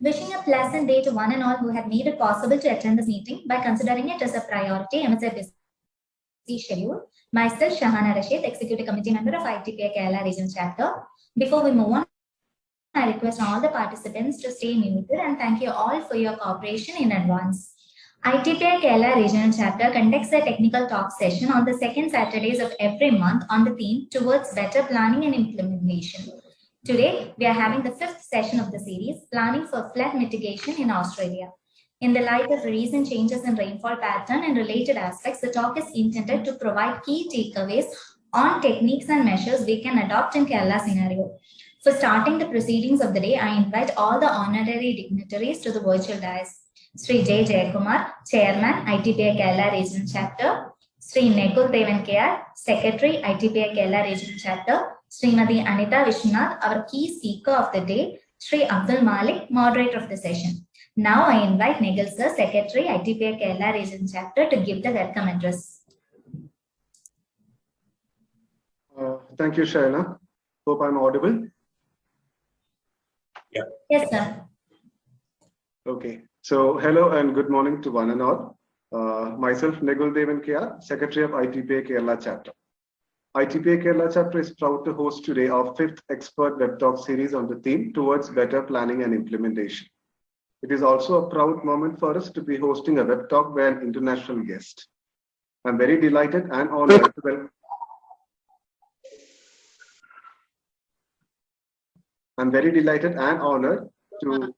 Wishing a pleasant day to one and all who have made it possible to attend this meeting by considering it as a priority amidst a busy schedule. Myself, Shahana Rashid, Executive Committee Member of ITPI Kerala Regional Chapter. Before we move on, I request all the participants to stay muted and thank you all for your cooperation in advance. ITPI Kerala Regional Chapter conducts a technical talk session on the second Saturdays of every month on the theme towards better planning and implementation. Today, we are having the fifth session of the series, Planning for Flood Mitigation in Australia. In the light of recent changes in rainfall pattern and related aspects, the talk is intended to provide key takeaways on techniques and measures we can adopt in Kerala scenario. For starting the proceedings of the day, I invite all the honorary dignitaries to the virtual dais. Sri J. Jayakumar, Chairman, ITPI Kerala Regional Chapter. Sri Negul Devan KR, Secretary, ITPI Kerala Regional Chapter. Srimati ANITHA Vishwanath, our key speaker of the day. Sri Abdul Malik, moderator of the session. Now I invite Negul Sir, Secretary, ITPI Kerala Regional Chapter, to give the welcome address. Thank you, Shaina. Hope I'm audible. Yeah. Yes, sir. Okay. So, hello and good morning to one and all. Myself, Negul Devan KR, Secretary of ITPI Kerala Chapter. ITPI Kerala Chapter is proud to host today our fifth expert web talk series on the theme towards better planning and implementation. It is also a proud moment for us to be hosting a web talk by an international guest. I'm very delighted and honored to welcome. I'm very delighted and honored to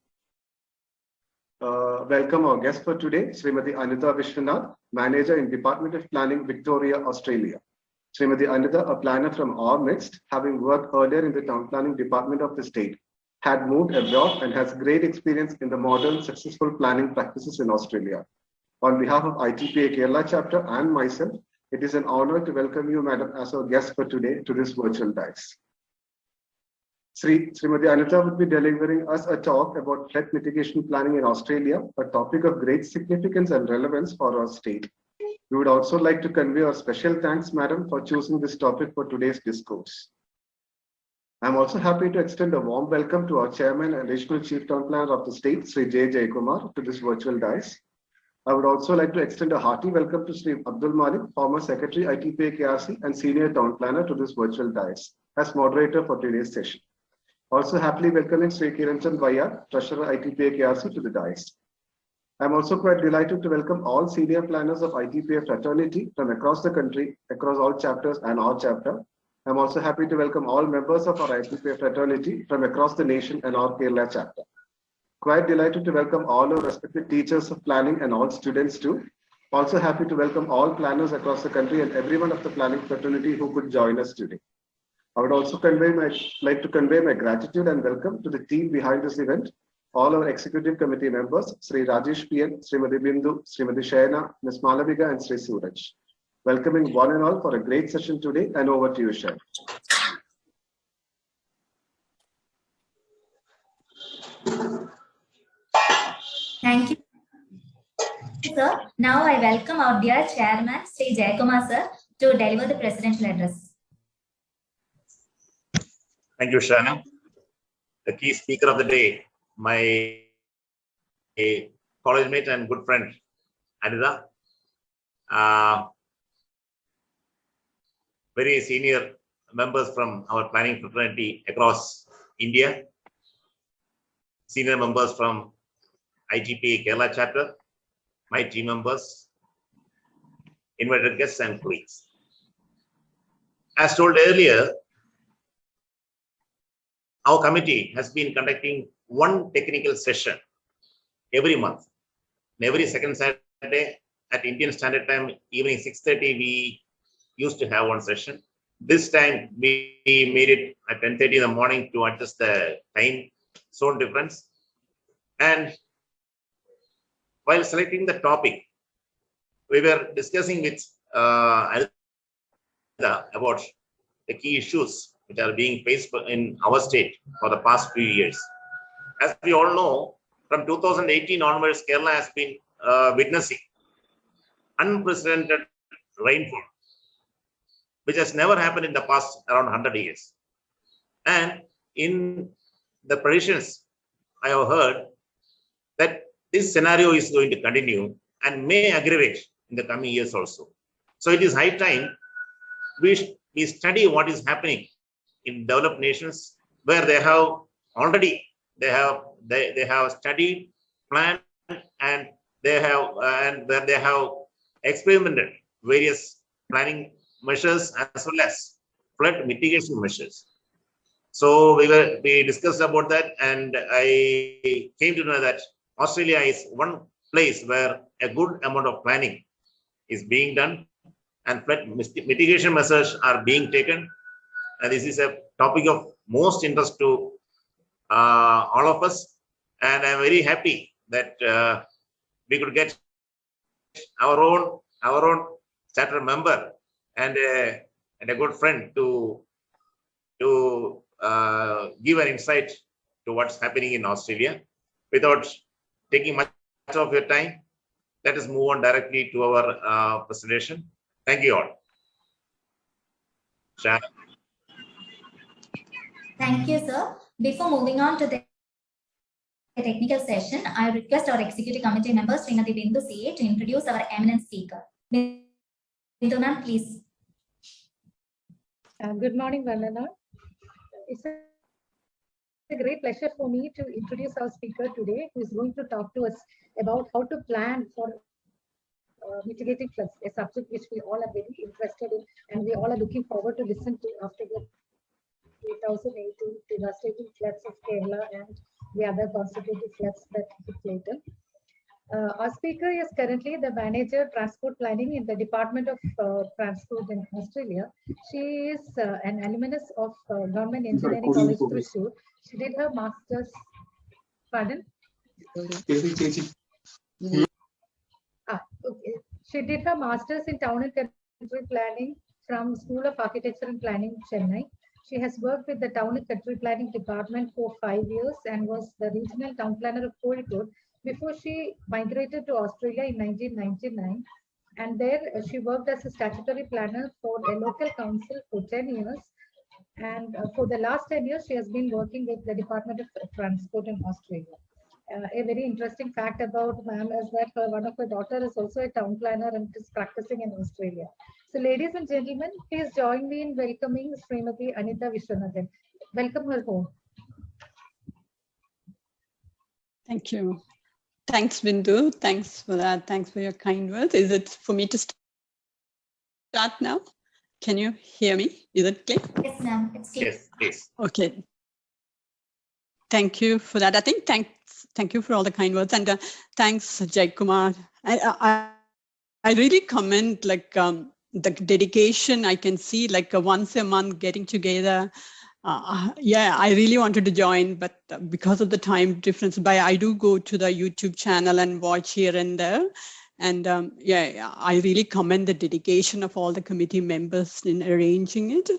welcome our guest for today, Srimati ANITHA Vishwanath, Manager in Department of Planning, Victoria, Australia. Srimati ANITHA, a planner from our midst, having worked earlier in the Town Planning Department of the state, had moved abroad and has great experience in the modern successful planning practices in Australia. On behalf of ITPI Kerala Chapter and myself, it is an honor to welcome you, Madam, as our guest for today to this virtual dais. Srimati ANITHA would be delivering us a talk about flood mitigation planning in Australia, a topic of great significance and relevance for our state. We would also like to convey our special thanks, Madam, for choosing this topic for today's discourse. I'm also happy to extend a warm welcome to our Chairman and Regional Chief Town Planner of the state, Sri J. Jayakumar, to this virtual dais. I would also like to extend a hearty welcome to Sri Abdul Malik, former Secretary, ITPI KRC and Senior Town Planner, to this virtual dais as moderator for today's session. Also happily welcoming Sri Kiranjan Vaya, Treasurer, ITPI KRC, to the dais. I'm also quite delighted to welcome all senior planners of ITPI fraternity from across the country, across all chapters and our chapter. I'm also happy to welcome all members of our ITPI fraternity from across the nation and our Kerala chapter. Quite delighted to welcome all our respected teachers of planning and all students too. Also happy to welcome all planners across the country and everyone of the planning fraternity who could join us today. I would also like to convey my gratitude and welcome to the team behind this event, all our executive committee members, Sri Rajesh PN, Srimati Bindu, Srimati Shaina, Ms. Malavika, and Sri Suraj. Welcoming one and all for a great session today, and over to you, Shaina. Thank you, sir. Now I welcome our dear Chairman, Sri Jayakumar, sir, to deliver the presidential address. Thank you, Shana. The key speaker of the day, my college mate and good friend, ANITHA. Very senior members from our planning fraternity across India. Senior members from ITPI Kerala chapter, my team members, invited guests and colleagues. As told earlier, our committee has been conducting one technical session every month. Every second Saturday at Indian Standard Time, evening 6:30, we used to have one session. This time we made it at 10:30 in the morning to adjust the time zone difference. And while selecting the topic, we were discussing with about the key issues which are being faced in our state for the past few years. As we all know, from 2018 onwards, Kerala has been witnessing unprecedented rainfall, which has never happened in the past around 100 years. And in the predictions I have heard, that this scenario is going to continue and may aggravate in the coming years also. So it is high time we study what is happening in developed nations where they have already they have studied, planned, and they have and where they have experimented various planning measures as well as flood mitigation measures. So we discussed about that, and I came to know that Australia is one place where a good amount of planning is being done and flood mitigation measures are being taken. And this is a topic of most interest to all of us. And I'm very happy that we could get our own charter member and a good friend to give an insight to what's happening in Australia. Without taking much of your time, let us move on directly to our presentation. Thank you all. Shan. Thank you, sir. Before moving on to the technical session, I request our executive committee member, Srimati Bindu CA, to introduce our eminent speaker. Bindu ma'am, please. Good morning, Vandana. It's a great pleasure for me to introduce our speaker today, who is going to talk to us about how to plan for mitigating floods, a subject which we all are very interested in, and we all are looking forward to listen to after the 2018 devastating floods of Kerala and the other consecutive floods that hit later. Our speaker is currently the manager transport planning in the Department of Transport in Australia. She is an alumnus of Government Engineering College, Thrissur. She did her master's. Pardon? Okay. She did her master's in Town and Country Planning from School of Architecture and Planning, Chennai. She has worked with the Town and Country Planning Department for 5 years and was the regional town planner of Kozhikode before she migrated to Australia in 1999. And there she worked as a statutory planner for a local council for 10 years. And for the last 10 years, she has been working with the Department of Transport in Australia. A very interesting fact about ma'am is that one of her daughter is also a town planner and is practicing in Australia. So ladies and gentlemen, please join me in welcoming Srimati ANITHA VISWANATH. Welcome her home. Thank you. Thanks, Bindu. Thanks for that. Thanks for your kind words. Is it for me to start now? Can you hear me? Is it clear? Yes, ma'am. It's clear. Yes, please. Okay. Thank you for that. I think thank you for all the kind words, and thanks, Jai Kumar. I really comment like the dedication. I can see like once a month getting together. Yeah, I really wanted to join, but because of the time difference, but I do go to the YouTube channel and watch here and there. And yeah, I really commend the dedication of all the committee members in arranging it.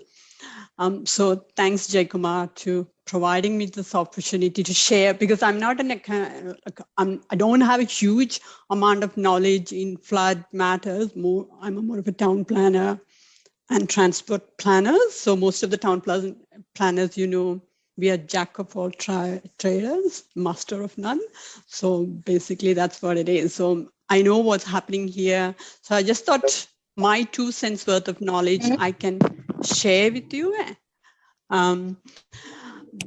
So thanks, Jai Kumar, to providing me this opportunity to share, because I'm not I don't have a huge amount of knowledge in flood matters. I'm more of a town planner and transport planners. So most of the town planners, you know, we are jack of all traders, master of none. So basically that's what it is. So I know what's happening here. So I just thought my 2 cents worth of knowledge I can share with you.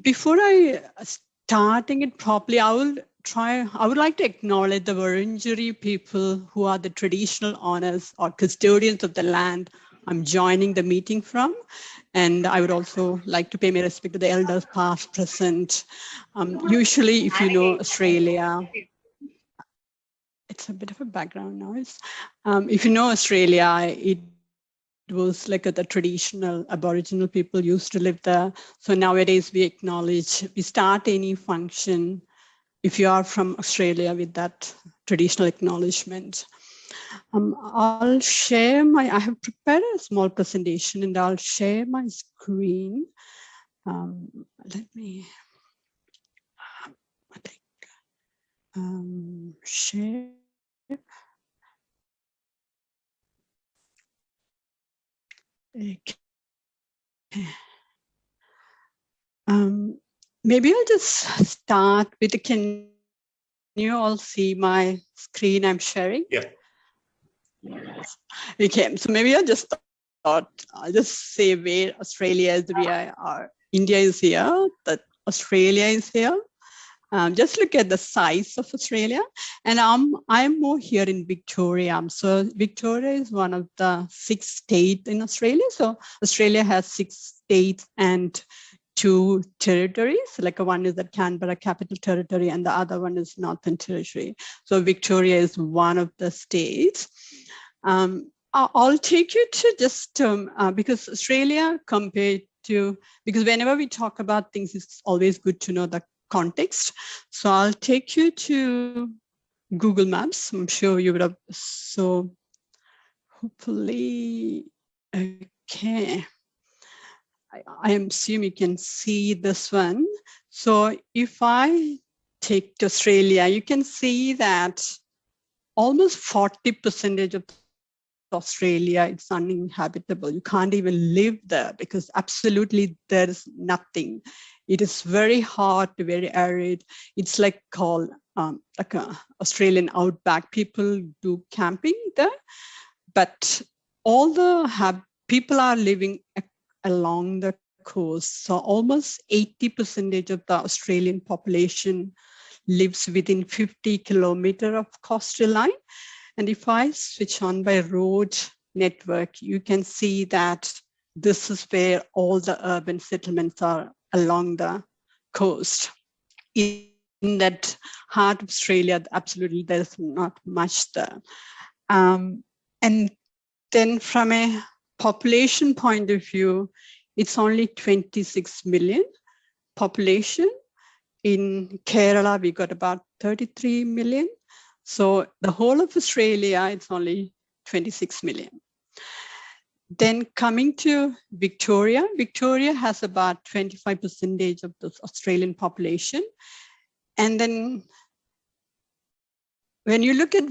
Before I starting it properly, I would like to acknowledge the Wurundjeri people who are the traditional owners or custodians of the land I'm joining the meeting from. And I would also like to pay my respect to the elders past, present. Usually, if you know Australia, it's a bit of a background noise. If you know Australia, it was like the traditional Aboriginal people used to live there. So nowadays we acknowledge, we start any function if you are from Australia with that traditional acknowledgement. I'll share I have prepared a small presentation and I'll share my screen. Let me, I think, share. Okay. Maybe I'll just start with you all see my screen I'm sharing? Yeah. Okay, so maybe I'll just say where Australia is, we are. India is here, that Australia is here. Just look at the size of Australia, and I'm more here in Victoria. So Victoria is one of the 6 states in Australia. So Australia has 6 states and 2 territories. Like one is the Canberra Capital Territory, and the other one is Northern Territory. So Victoria is one of the states. I'll take you to just because Australia compared to, because whenever we talk about things, it's always good to know the context. So I'll take you to Google Maps. I'm sure you would have, so hopefully, okay. I assume you can see this one. So if I take to Australia, you can see that almost 40% of Australia, it's uninhabitable. You can't even live there because absolutely there is nothing. It is very hot, very arid. It's like called like a Australian outback. People do camping there, but all the people are living along the coast. So almost 80% of the Australian population lives within 50 kilometers of coastal line. And if I switch on by road network, you can see that this is where all the urban settlements are along the coast. In that heart of Australia, absolutely, there's not much there. And then from a population point of view, it's only 26 million population. In Kerala, we got about 33 million. So the whole of Australia, it's only 26 million. Then coming to Victoria, Victoria has about 25% of the Australian population. And then when you look at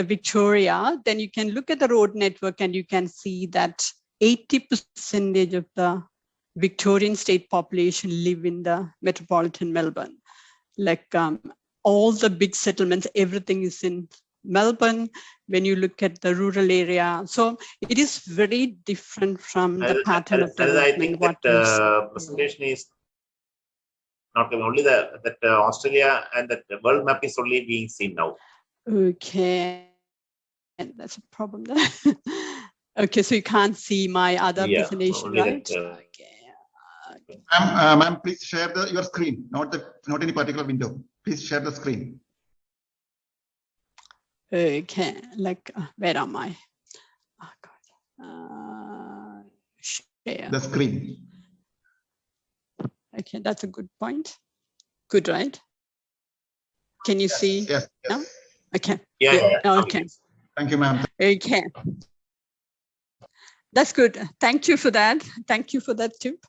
Victoria, then you can look at the road network and you can see that 80% of the Victorian state population live in the metropolitan Melbourne. Like all the big settlements, everything is in Melbourne. When you look at the rural area, so it is very different from the pattern of development. I think that presentation is not only that Australia and that the world map is only being seen now. Okay, and that's a problem there. Okay, so you can't see my other presentation, right? Okay. Ma'am, please share your screen, not any particular window. Please share the screen. Okay, like where am I? Oh God. Share the screen. Okay, that's a good point. Good, right? Can you see? Yes. No? Okay. Yeah. Okay. Thank you, ma'am. Okay. That's good. Thank you for that. Thank you for that tip.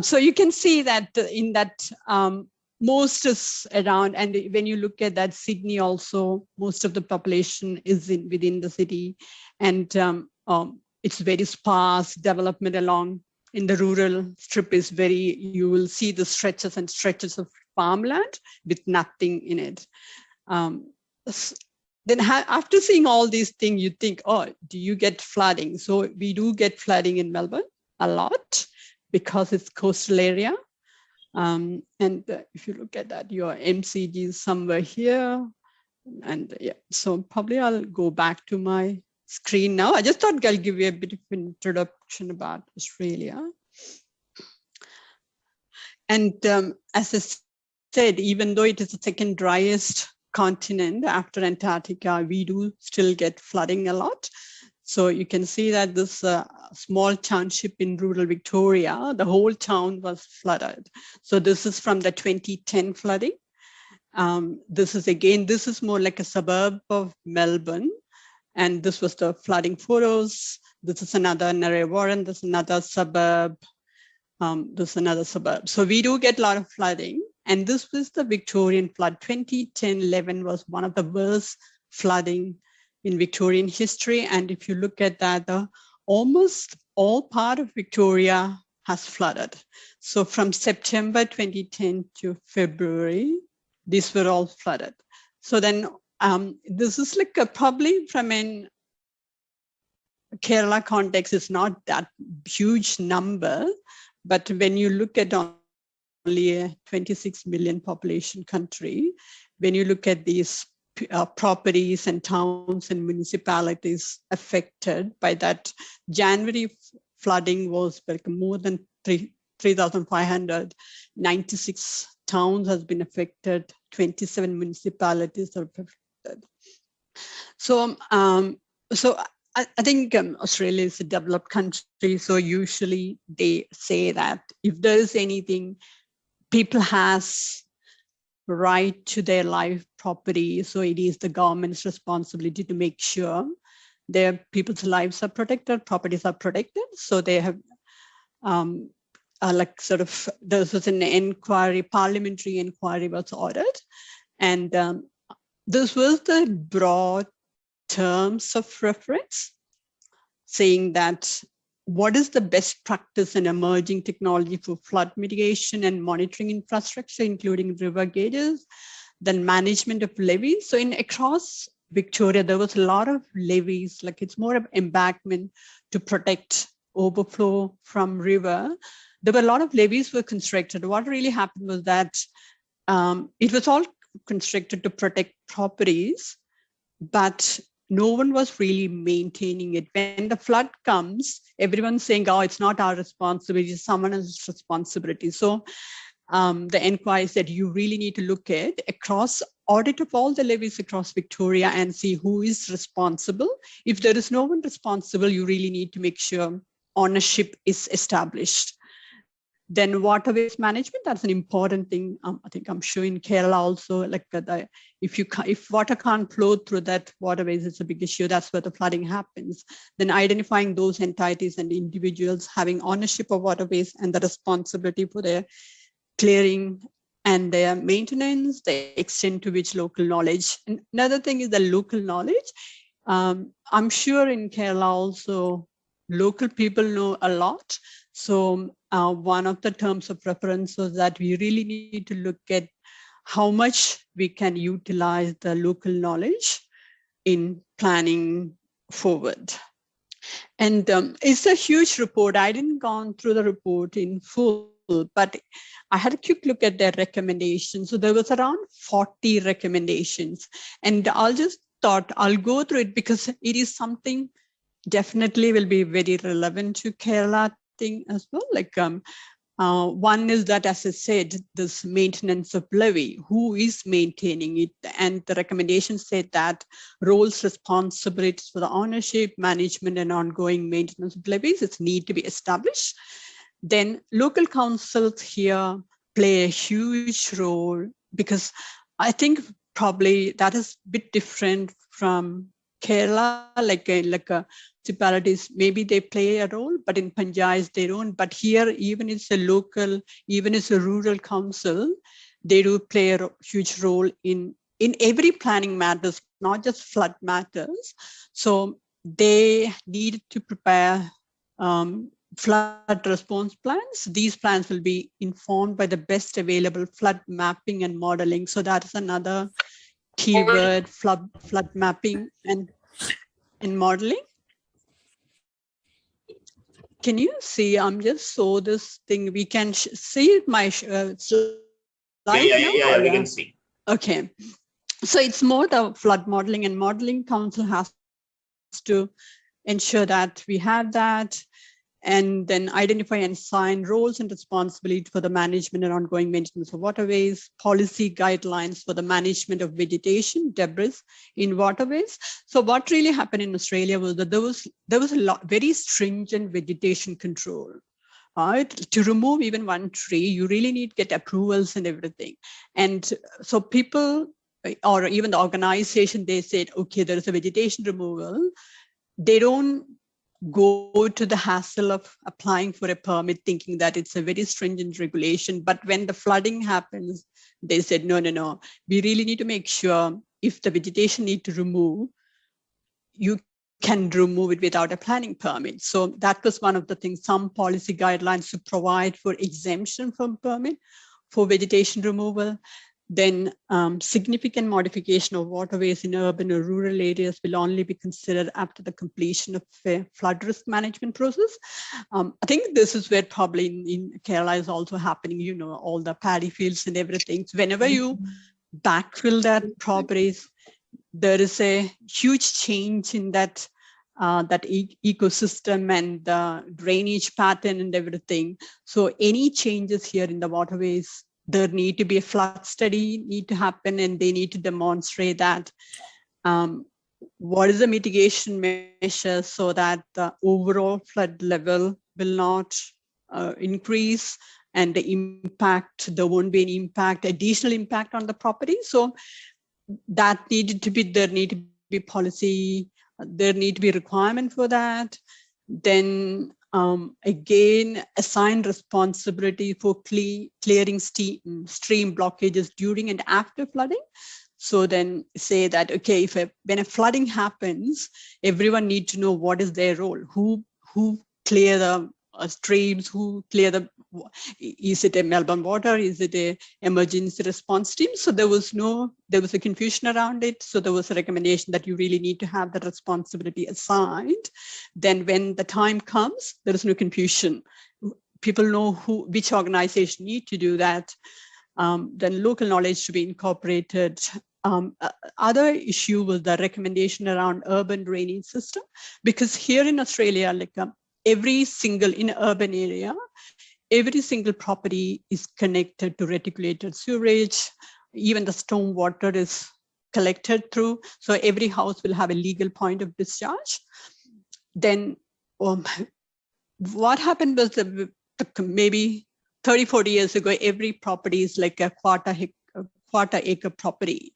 So you can see that in that most is around, and when you look at that, Sydney also, most of the population is within the city, and it's very sparse development along in the rural strip is very, you will see the stretches and stretches of farmland with nothing in it. Then after seeing all these things, you think, oh, do you get flooding? So we do get flooding in Melbourne a lot because it's coastal area. And if you look at that, your MCG is somewhere here. And yeah, so probably I'll go back to my screen now. I just thought I'll give you a bit of introduction about Australia. And as I said, even though it is the second driest continent after Antarctica, we do still get flooding a lot. So you can see that this small township in rural Victoria, the whole town was flooded. So this is from the 2010 flooding. This is more like a suburb of Melbourne. And this was the flooding photos. This is another Narre Warren, this is another suburb. This is another suburb. So we do get a lot of flooding. And this was the Victorian flood. 2010-11 was one of the worst flooding in Victorian history. And if you look at that, almost all part of Victoria has flooded. So from September 2010 to February, these were all flooded. So then this is like probably from an Kerala context, is not that huge number, but when you look at only a 26 million population country, when you look at these properties and towns and municipalities affected by that, January flooding was like more than 3,500, 96 towns has been affected, 27 municipalities are affected. So, I think Australia is a developed country, so usually they say that if there is anything, people has right to their life property, so it is the government's responsibility to make sure their people's lives are protected, properties are protected. So they have like sort of, there was an inquiry, parliamentary inquiry was ordered, and this was the broad terms of reference, saying that what is the best practice and emerging technology for flood mitigation and monitoring infrastructure, including river gauges, then management of levees. So across Victoria, there was a lot of levees, like it's more of embankment to protect overflow from river. There were a lot of levees were constructed. What really happened was that it was all constructed to protect properties, but no one was really maintaining it. When the flood comes, everyone's saying, oh, it's not our responsibility, it's someone else's responsibility. So the inquiry said you really need to look at audit of all the levees across Victoria and see who is responsible. If there is no one responsible, you really need to make sure ownership is established. Then waterways management, that's an important thing. I think I'm sure in Kerala also, like if water can't flow through that waterways, it's a big issue. That's where the flooding happens. Then identifying those entities and individuals having ownership of waterways and the responsibility for their clearing and their maintenance, the extent to which local knowledge. And another thing is the local knowledge. I'm sure in Kerala also, local people know a lot. So one of the terms of reference was that we really need to look at how much we can utilize the local knowledge in planning forward. And it's a huge report. I didn't go through the report in full, but I had a quick look at their recommendations. So there was around 40 recommendations, and I'll go through it because it is something definitely will be very relevant to Kerala thing as well. Like one is that, as I said, this maintenance of levee, who is maintaining it? And the recommendations said that roles, responsibilities for the ownership, management, and ongoing maintenance of levees need to be established. Then local councils here play a huge role, because I think probably that is a bit different from Kerala, like municipalities, maybe they play a role, but in panchayats they don't. But here, even it's a local, even it's a rural council, they do play a huge role in every planning matters, not just flood matters. So they need to prepare flood response plans. These plans will be informed by the best available flood mapping and modeling. So that is another keyword, flood mapping and modeling. Can you see? I'm just saw this thing. We can see my slide. Yeah, we can see. Okay, so it's more the flood modeling, and modeling council has to ensure that we have that, and then identify and assign roles and responsibility for the management and ongoing maintenance of waterways, policy guidelines for the management of vegetation, debris in waterways. So what really happened in Australia was that there was a very stringent vegetation control. Right? To remove even one tree, you really need to get approvals and everything. And so people, or even the organization, they said, okay, there is a vegetation removal. They don't go to the hassle of applying for a permit thinking that it's a very stringent regulation. But when the flooding happens, they said, no, we really need to make sure if the vegetation need to remove, you can remove it without a planning permit. So that was one of the things, some policy guidelines to provide for exemption from permit for vegetation removal. then significant modification of waterways in urban or rural areas will only be considered after the completion of a flood risk management process. I think this is where probably in Kerala is also happening, you know, all the paddy fields and everything. So whenever you backfill that properties, there is a huge change in that ecosystem and the drainage pattern and everything. So any changes here in the waterways, there need to be a flood study need to happen, and they need to demonstrate that what is the mitigation measure so that the overall flood level will not increase, and the impact, there won't be any impact, additional impact on the property. So that needed to be, there need to be policy, there need to be requirement for that. Then again, assign responsibility for clearing stream blockages during and after flooding. So then say that, okay, when a flooding happens, everyone needs to know what is their role, who clear the streams, who clear the, is it a Melbourne Water, is it a emergency response team? So there was a confusion around it. So there was a recommendation that you really need to have the responsibility assigned. Then when the time comes, there is no confusion. People know which organization need to do that. Then local knowledge should be incorporated. Other issue was the recommendation around urban drainage system, because here in Australia, like every single in urban area, every single property is connected to reticulated sewerage. Even the storm water is collected through. So every house will have a legal point of discharge. Then what happened was that maybe 30, 40 years ago, every property is like a quarter acre property.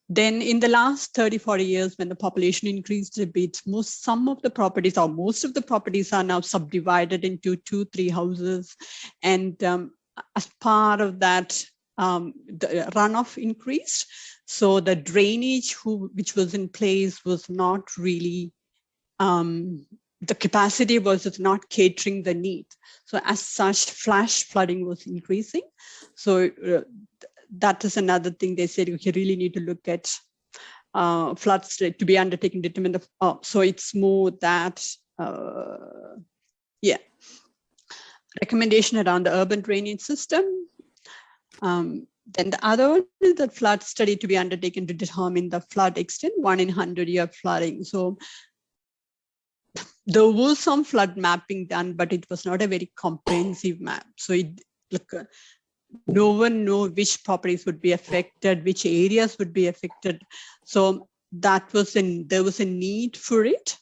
Then in the last 30, 40 years, when the population increased a bit, some of the properties or most of the properties are now subdivided into 2, 3 houses. And as part of that, the runoff increased. So the drainage which was in place was not really, the capacity was not catering the need. So as such, flash flooding was increasing. So that is another thing they said, you really need to look at floods to be undertaken, determined of, so it's more that, yeah. Recommendation around the urban drainage system. Then the other one is the flood study to be undertaken to determine the flood extent, 1 in 100-year flooding. So there was some flood mapping done, but it was not a very comprehensive map. So no one knows which properties would be affected, which areas would be affected. So there was a need for it.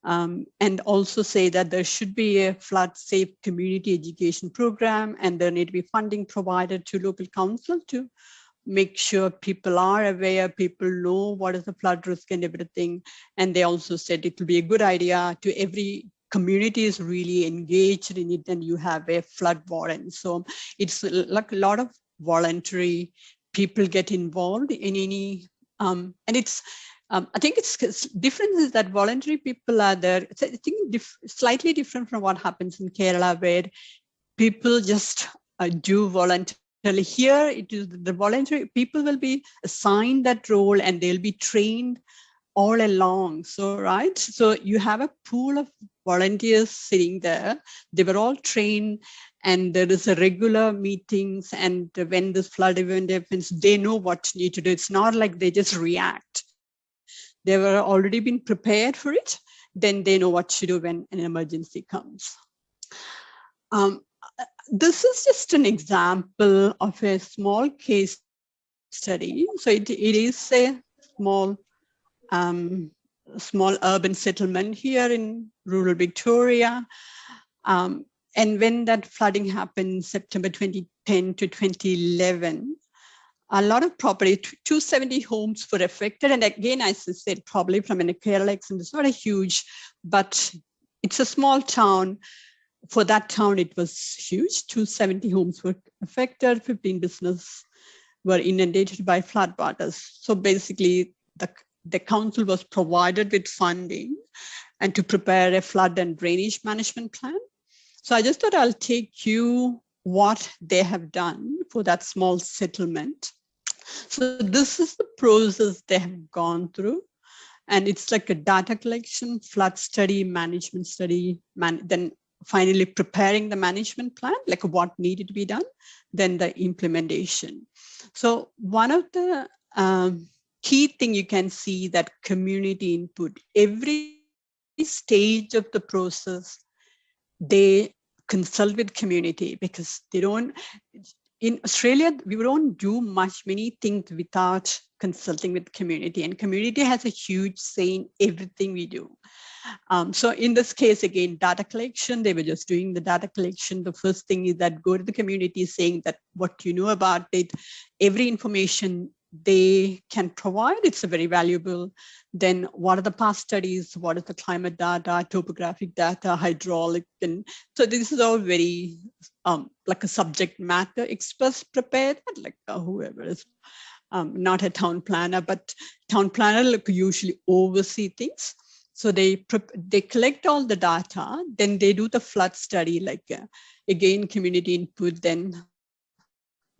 And also say that there should be a flood safe community education program, and there need to be funding provided to local council to make sure people are aware, people know what is the flood risk and everything. And they also said it will be a good idea to every community is really engaged in it, and you have a flood warrant. So it's like a lot of voluntary people get involved in any, and it's, I think it's different is that voluntary people are there. It's, I think slightly different from what happens in Kerala, where people just do voluntarily. Here, it is the voluntary people will be assigned that role, and they'll be trained all along. So, right. So you have a pool of volunteers sitting there. They were all trained, and there is a regular meetings. And when this flood event happens, they know what to need to do. It's not like they just react. They were already been prepared for it. Then they know what to do when an emergency comes. This is just an example of a small case study. So it is a small urban settlement here in rural Victoria. And when that flooding happened, September 2010 to 2011, a lot of property, 270 homes were affected. And again, as I said, probably from an Kerala accent, it's not a huge, but it's a small town. For that town, it was huge. 270 homes were affected. 15 businesses were inundated by flood waters. So basically, the council was provided with funding and to prepare a flood and drainage management plan. So I just thought I'll take you what they have done for that small settlement. So this is the process they have gone through. And it's like a data collection, flood study, management study, then finally preparing the management plan, like what needed to be done, then the implementation. So one of the key thing you can see that community input, every stage of the process, they consult with community, because they don't, in Australia, we don't do many things without consulting with community, and community has a huge say in everything we do. So in this case, again, data collection, they were just doing the data collection. The first thing is that go to the community saying that what you know about it, every information they can provide, it's a very valuable. Then what are the past studies? What is the climate data, topographic data, hydraulic? And so this is all very like a subject matter experts prepared, like whoever is not a town planner, but town planner usually oversee things. So they collect all the data, then they do the flood study, like again, community input, then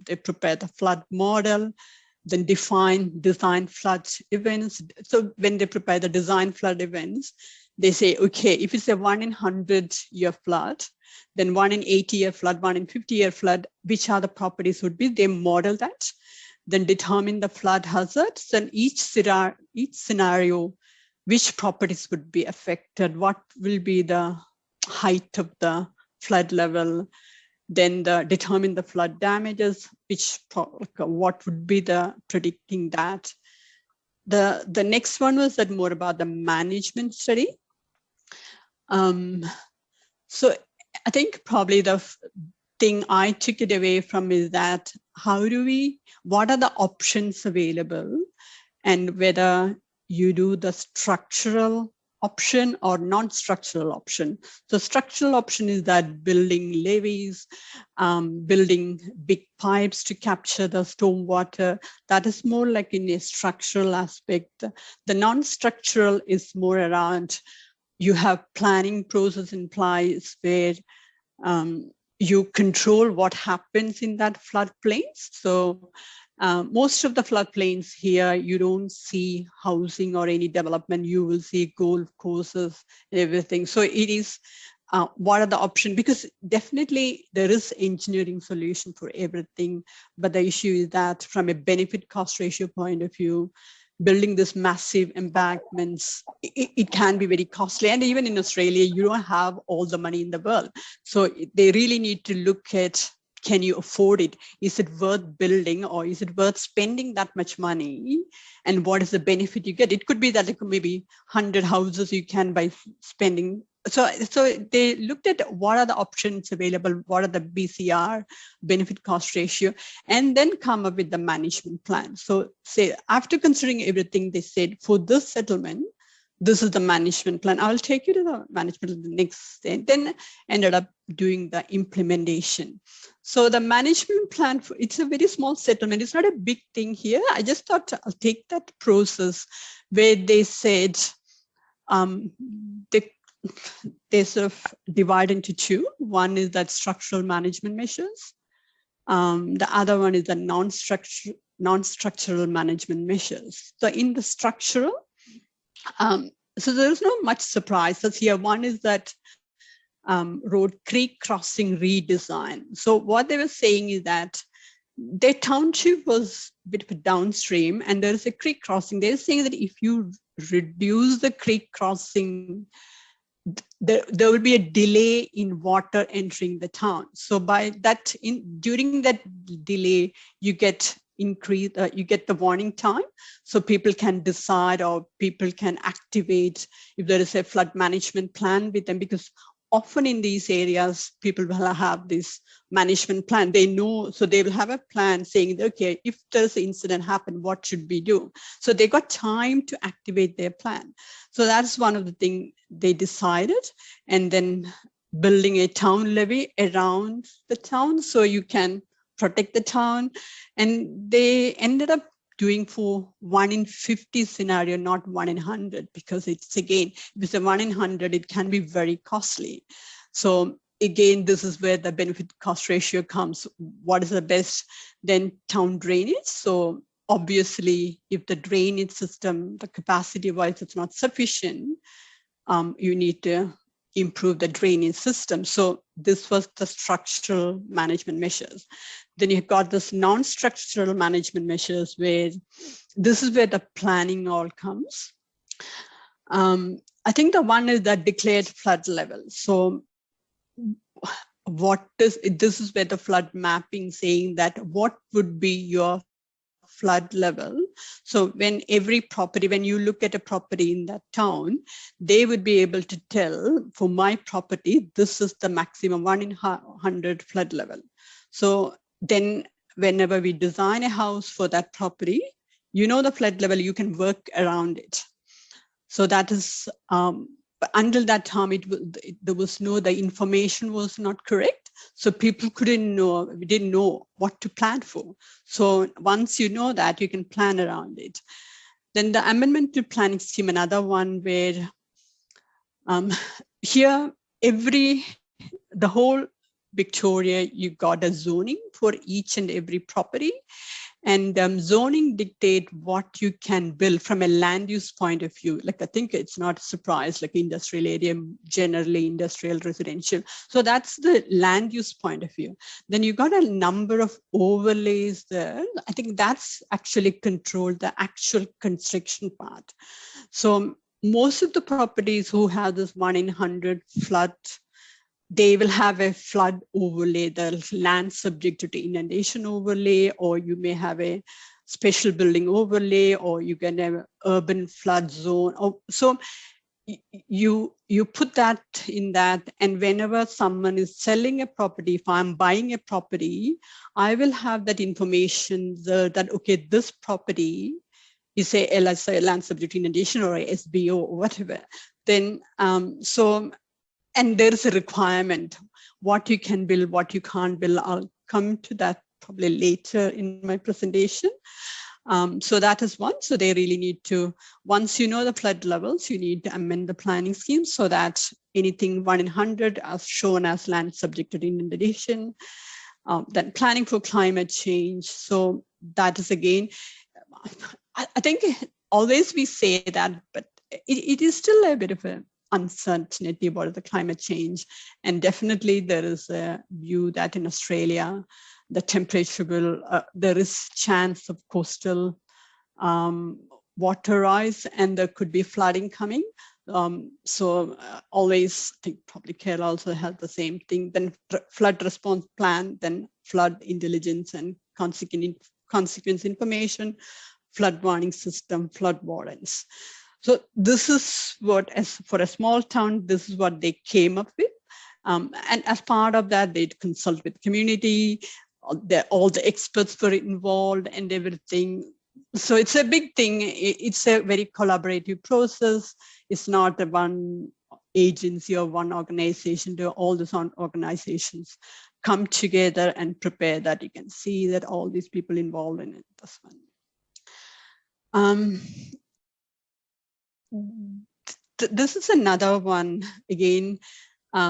they prepare the flood model, then design flood events. So when they prepare the design flood events, they say, okay, if it's a 1 in 100 year flood, then 1 in 80 year flood, 1 in 50 year flood, which are the properties would be, they model that, then determine the flood hazards, and each scenario, which properties would be affected, what will be the height of the flood level, then determine the flood damages, what would be the predicting that. The next one was that more about the management study. So I think probably the thing I took it away from is that what are the options available, and whether you do the structural option or non-structural option. So structural option is that building levees, building big pipes to capture the stormwater. That is more like in a structural aspect. The non-structural is more around, you have planning process in place where you control what happens in that floodplains. So most of the floodplains here, you don't see housing or any development. You will see golf courses and everything. So it is, what are the options? Because definitely there is engineering solution for everything. But the issue is that from a benefit cost ratio point of view, building this massive embankments, it can be very costly. And even in Australia, you don't have all the money in the world. So they really need to look at, can you afford it? Is it worth building, or is it worth spending that much money? And what is the benefit you get? It could be that like maybe 100 houses you can by spending. So they looked at what are the options available, what are the BCR, benefit cost ratio, and then come up with the management plan. So say after considering everything, they said for this settlement, this is the management plan. I'll take you to the management the next day. Then ended up doing the implementation. So the management plan, it's a very small settlement. It's not a big thing here. I just thought I'll take that process where they said they sort of divide into two. One is that structural management measures. The other one is the non-structural management measures. So in the structural, so there's not much surprises here. One is that road creek crossing redesign. So what they were saying is that their township was a bit downstream and there is a creek crossing. They're saying that if you reduce the creek crossing, there will be a delay in water entering the town. So by that, during that delay, you get you get the warning time, so people can decide or people can activate if there is a flood management plan with them, because often in these areas, people will have this management plan. They know, so they will have a plan saying, okay, if there's an incident happen, what should we do? So they got time to activate their plan. So that's one of the things they decided. And then building a town levy around the town so you can protect the town. And they ended up doing for 1 in 50 scenario, not 1 in 100, because it's again, if it's a 1 in 100, it can be very costly. So again, this is where the benefit cost ratio comes. What is the best? Then town drainage. So obviously, if the drainage system, the capacity wise, it's not sufficient, you need to improve the drainage system. So this was the structural management measures. Then you got this non-structural management measures, where this is where the planning all comes. I think the one is that declared flood level. So this is where the flood mapping saying that what would be your flood level. So when you look at a property in that town, they would be able to tell, for my property, this is the maximum 1 in 100 flood level. So then whenever we design a house for that property, the flood level, you can work around it. So that is, but until that time, the information was not correct. So people we didn't know what to plan for. So once you know that, you can plan around it. Then the amendment to planning scheme, another one where here, the whole Victoria, you got a zoning for each and every property. And zoning dictate what you can build from a land use point of view. Like, I think it's not a surprise, like industrial area, generally industrial residential. So that's the land use point of view. Then you got a number of overlays there. I think that's actually controlled the actual construction part. So most of the properties who have this 1 in 100 flood, they will have a flood overlay, the land subject to inundation overlay, or you may have a special building overlay, or you can have an urban flood zone. So you put that in that, and whenever someone is selling a property, if I'm buying a property, I will have that information that, okay, this property is a LSI, land subject to inundation, or a SBO, or whatever. Then, and there is a requirement, what you can build, what you can't build. I'll come to that probably later in my presentation. So that is one. So they really need to, once you know the flood levels, you need to amend the planning scheme so that anything 1 in 100 as shown as land subject to inundation. Then planning for climate change. So that is again, I think always we say that, but it is still a bit of a uncertainty about the climate change. And definitely there is a view that in Australia, the temperature will, there is chance of coastal water rise, and there could be flooding coming. So always, I think probably Kerala also had the same thing. Then flood response plan, then flood intelligence and consequence information, flood warning system, flood wardens. So this is what, as for a small town, this is what they came up with. And as part of that, they'd consult with community, all the experts were involved and everything. So it's a big thing. It's a very collaborative process. It's not a one agency or one organization. All these organizations come together and prepare that. You can see that all these people involved in it. This one. This is another one, again,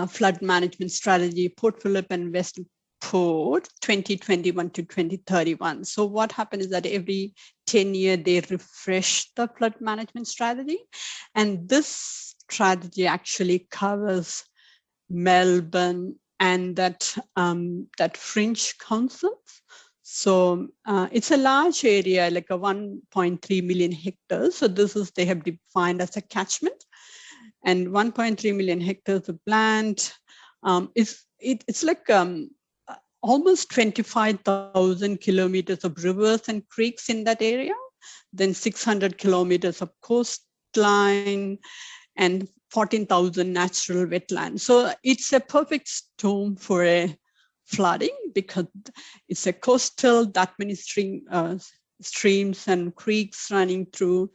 flood management strategy, Port Phillip and Westport, 2021 to 2031. So what happened is that every 10 years, they refresh the flood management strategy. And this strategy actually covers Melbourne and that fringe councils. So it's a large area, like a 1.3 million hectares. So this is, they have defined as a catchment, and 1.3 million hectares of land. It's like almost 25,000 kilometers of rivers and creeks in that area, then 600 kilometers of coastline, and 14,000 natural wetlands. So it's a perfect storm for a flooding, because it's a coastal, that many streams and creeks running through,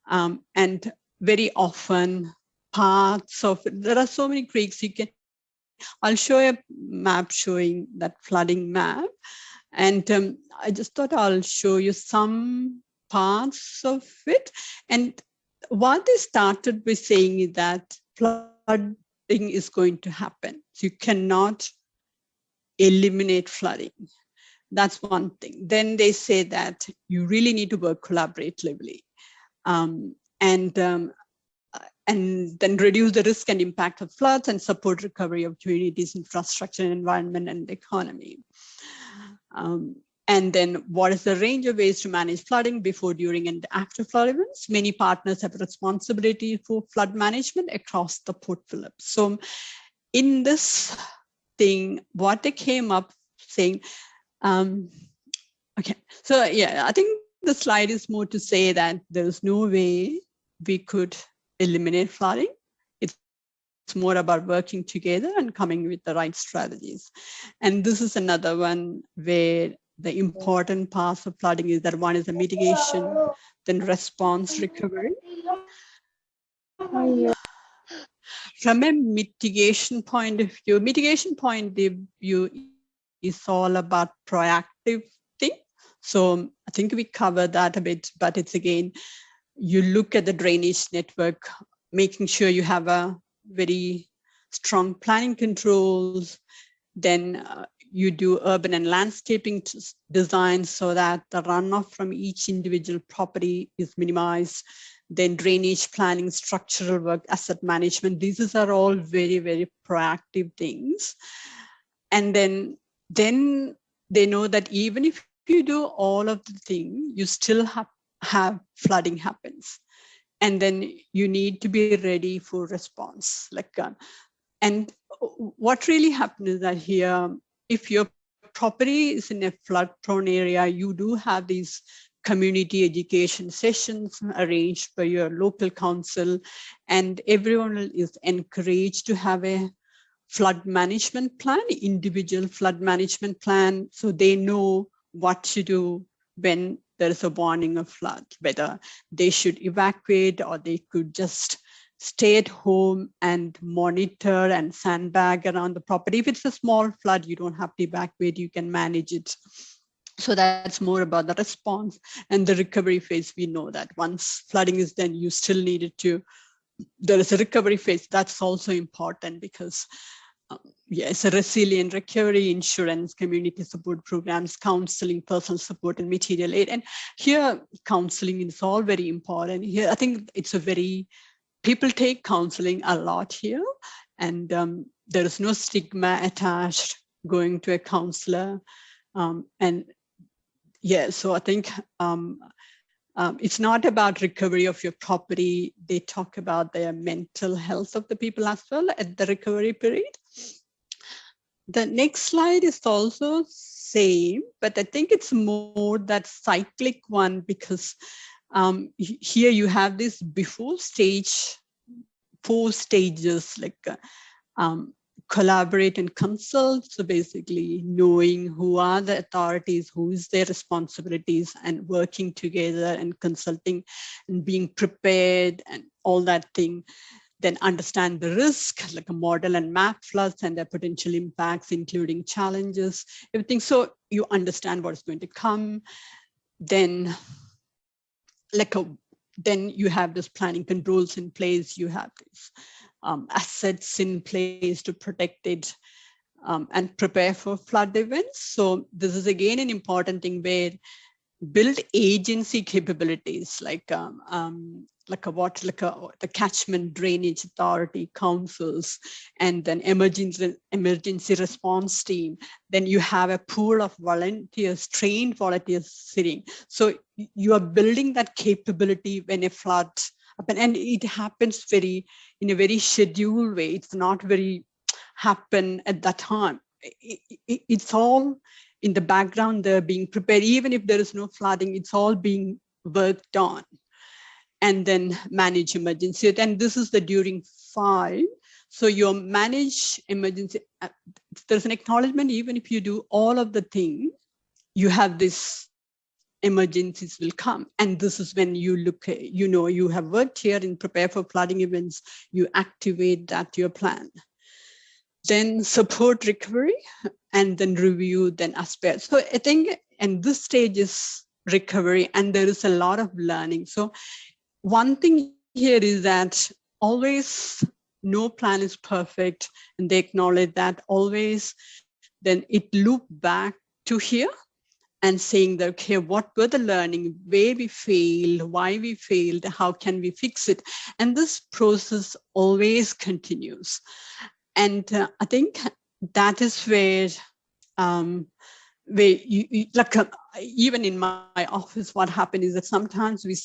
and very often parts of, there are so many creeks. I'll show a map showing that flooding map. And I just thought I'll show you some parts of it. And what they started with saying is that flooding is going to happen. So you cannot eliminate flooding. That's one thing. Then they say that you really need to work collaboratively, and then reduce the risk and impact of floods and support recovery of communities, infrastructure, environment, and economy. And then what is the range of ways to manage flooding before, during, and after flood events? Many partners have a responsibility for flood management across the Port Phillip. So in this thing, what they came up saying, okay, so yeah, I think the slide is more to say that there's no way we could eliminate flooding. It's more about working together and coming with the right strategies. And this is another one where the important parts of flooding is that one is the mitigation, then response, recovery. From a mitigation point of view is all about proactive thing. So I think we covered that a bit, but it's again, you look at the drainage network, making sure you have a very strong planning controls, then you do urban and landscaping design so that the runoff from each individual property is minimized, then drainage planning, structural work, asset management. These are all very, very proactive things. And then they know that even if you do all of the things, you still have flooding happens. And then you need to be ready for response. And what really happens is that here, if your property is in a flood prone area, you do have these community education sessions arranged by your local council, and everyone is encouraged to have a flood management plan, individual flood management plan, so they know what to do when there is a warning of flood, whether they should evacuate or they could just stay at home and monitor and sandbag around the property. If it's a small flood, you don't have to evacuate, you can manage it. So that's more about the response and the recovery phase. We know that once flooding is done, you still needed to, there is a recovery phase. That's also important because it's a resilient recovery, insurance, community support programs, counseling, personal support, and material aid. And here counseling is all very important. Here, I think it's a very, people take counseling a lot here, and there is no stigma attached going to a counselor. And yeah, so I think it's not about recovery of your property. They talk about the mental health of the people as well at the recovery period. The next slide is also same, but I think it's more that cyclic one because here you have this before stage, 4 stages, like collaborate and consult. So basically knowing who are the authorities, who is their responsibilities, and working together and consulting and being prepared and all that thing. Then understand the risk, like a model and map floods and their potential impacts, including challenges, everything. So you understand what is going to come. Then then you have this planning controls in place. You have these assets in place to protect it and prepare for flood events. So this is again an important thing where build agency capabilities like the catchment drainage authority, councils, and then emergency response team. Then you have a pool of volunteers, trained volunteers sitting. So you are building that capability when a flood happens, and it happens in a very scheduled way. It's not very happen at that time. It's all in the background. They're being prepared. Even if there is no flooding, it's all being worked on. And then manage emergency. And this is the during 5. So you manage emergency. There's an acknowledgement, even if you do all of the things, you have this emergencies will come. And this is when you look at, you have worked here and prepare for flooding events, you activate that your plan. Then support recovery and then review, then aspect. So I think, and this stage is recovery and there is a lot of learning. So one thing here is that always no plan is perfect, and they acknowledge that always, then it loop back to here and saying that, okay, what were the learning, where we failed, why we failed, how can we fix it? And this process always continues. And I think that is where even in my office, what happened is that sometimes we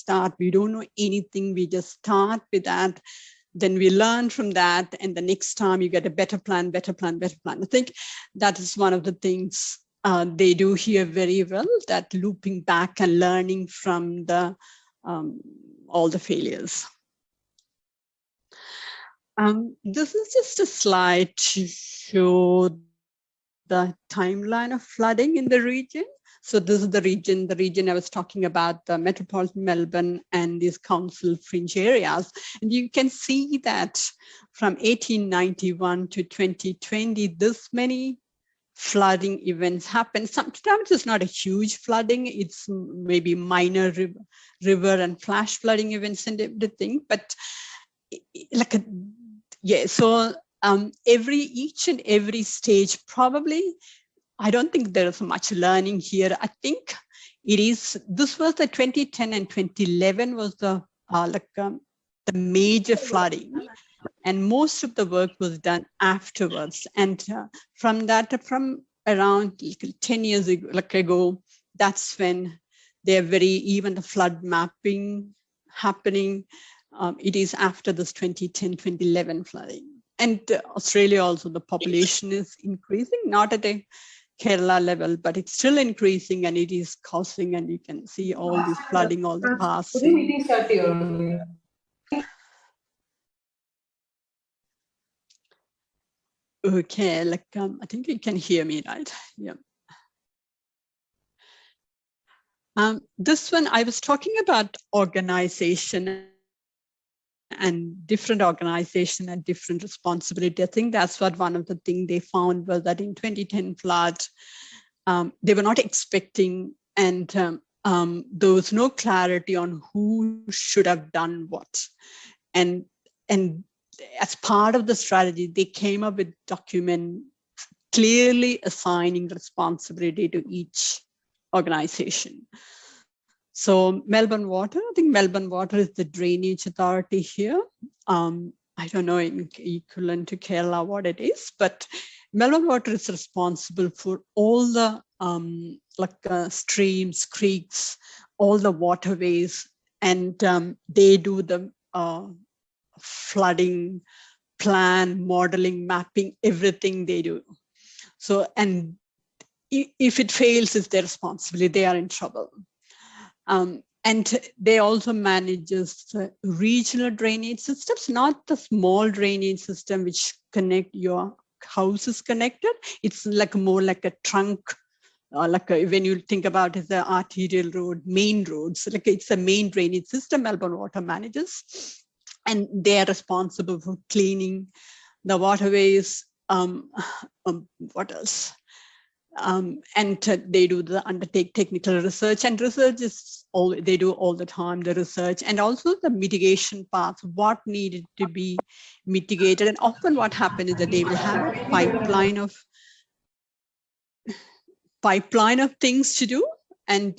don't know anything, we just start with that, then we learn from that, and the next time you get a better plan. I think that is one of the things they do here very well, that looping back and learning from the all the failures. This is just a slide to show the timeline of flooding in the region. So this is the region I was talking about, the metropolitan Melbourne and these council fringe areas. And you can see that from 1891 to 2020, this many flooding events happen. Sometimes it's not a huge flooding, it's maybe minor river and flash flooding events and everything, but so each and every stage, probably, I don't think there is much learning here. I think this was the 2010 and 2011 was the major flooding, and most of the work was done afterwards. And from around 10 years ago, that's when even the flood mapping happening. It is after this 2010-2011 flooding. And Australia also, the population is increasing, not at a Kerala level, but it's still increasing, and it is causing, and you can see all this flooding, all the past. Okay, I think you can hear me, right? Yeah. This one, I was talking about organization and different organization and different responsibility. I think that's what one of the things they found was that in 2010 flood, they were not expecting, and there was no clarity on who should have done what. And as part of the strategy, they came up with document clearly assigning responsibility to each organization. So Melbourne Water, I think Melbourne Water is the drainage authority here. I don't know in equivalent to Kerala what it is, but Melbourne Water is responsible for all the streams, creeks, all the waterways, and they do the flooding plan, modeling, mapping, everything they do. So, and if it fails, it's their responsibility, they are in trouble. And they also manages regional drainage systems, not the small drainage system which connect your houses connected. It's more like a trunk, when you think about it, the arterial road, main roads, it's a main drainage system Melbourne Water manages. And they are responsible for cleaning the waterways. What else? And they do undertake technical research, and research is they do all the time, the research, and also the mitigation paths, what needed to be mitigated. And often what happens is that they will have a pipeline of things to do, and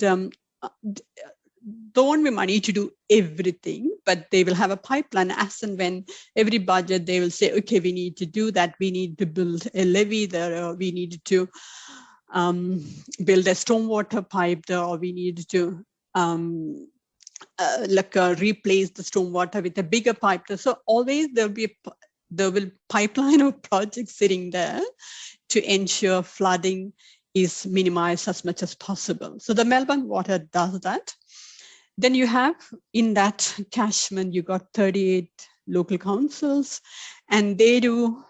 don't be money to do everything, but they will have a pipeline. As and when every budget, they will say, okay, we need to do that. We need to build a levee there, or we need to build a stormwater pipe there, or we need to replace the stormwater with a bigger pipe there. So always there will pipeline of projects sitting there to ensure flooding is minimized as much as possible. So the Melbourne Water does that. Then you have in that catchment, you got 38 local councils, and they do,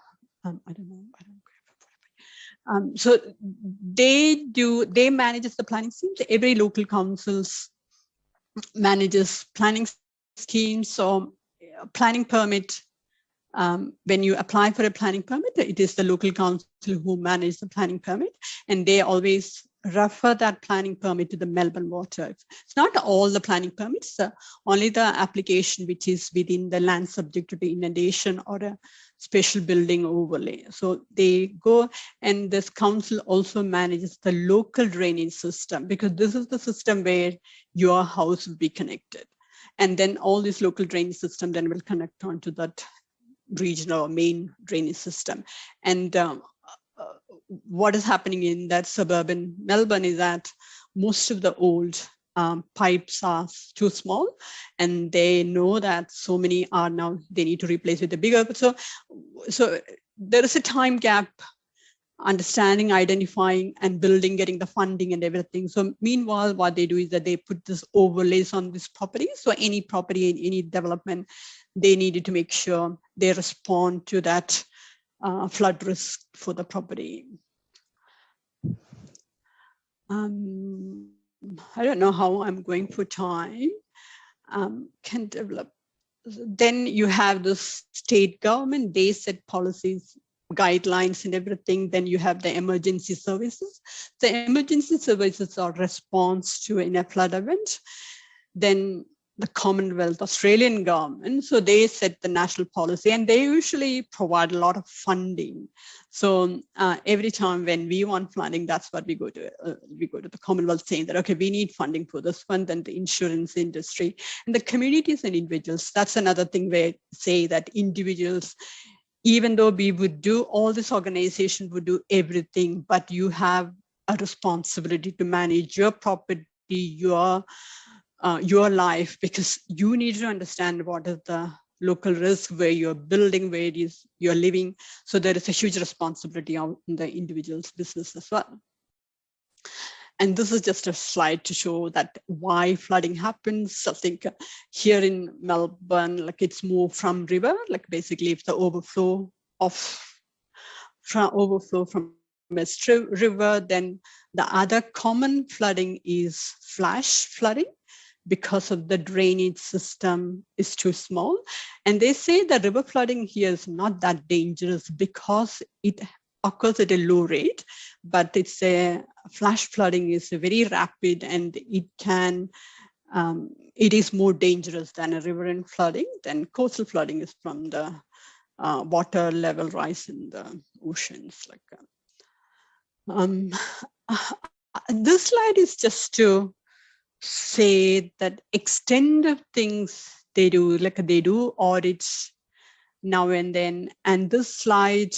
so they manage the planning schemes. Every local councils manages planning schemes. So planning permit, when you apply for a planning permit, it is the local council who manage the planning permit, and they always refer that planning permit to the Melbourne Water. It's not all the planning permits, only the application which is within the land subject to the inundation or a special building overlay. So they go, and this council also manages the local drainage system, because this is the system where your house will be connected. And then all this local drainage system then will connect onto that regional or main drainage system. And what is happening in that suburban Melbourne is that most of the old pipes are too small, and they know that so many are now, they need to replace with the bigger. So there is a time gap, understanding, identifying, and building, getting the funding and everything. So meanwhile, what they do is that they put this overlays on this property. So any property, any development, they needed to make sure they respond to that flood risk for the property. I don't know how I'm going for time. Can develop. Then you have the state government, they set policies, guidelines and everything. Then you have the emergency services. The emergency services are response to in a flood event. Then the Commonwealth, Australian government, so they set the national policy, and they usually provide a lot of funding. So every time when we want funding, that's what we go to the Commonwealth, saying that, okay, we need funding for this one. Then the insurance industry and the communities and individuals. That's another thing where say that individuals, even though we would do, all this organization would do everything, but you have a responsibility to manage your property, your life, because you need to understand what is the local risk where you're building, where it is you're living. So there is a huge responsibility on the individual's business as well. And this is just a slide to show that why flooding happens. I think here in Melbourne, like it's more from river, like basically if the overflow from West River, then the other common flooding is flash flooding, because of the drainage system is too small. And they say the river flooding here is not that dangerous because it occurs at a low rate, but it's a flash flooding is very rapid, and it can, it is more dangerous than a riverine flooding. Then coastal flooding is from the water level rise in the oceans. This slide is just to say that extent of things they do, like they do audits now and then, and this slide,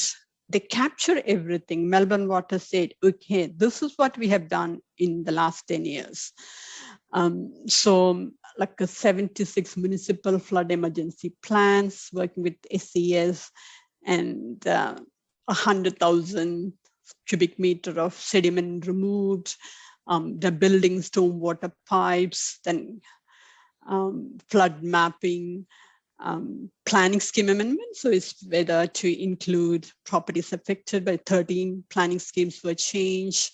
they capture everything. Melbourne Water said, okay, this is what we have done in the last 10 years. So like a 76 municipal flood emergency plans, working with SES, and 100,000 cubic meter of sediment removed, the building stormwater pipes, then flood mapping, planning scheme amendment. So it's whether to include properties affected by 13 planning schemes were changed.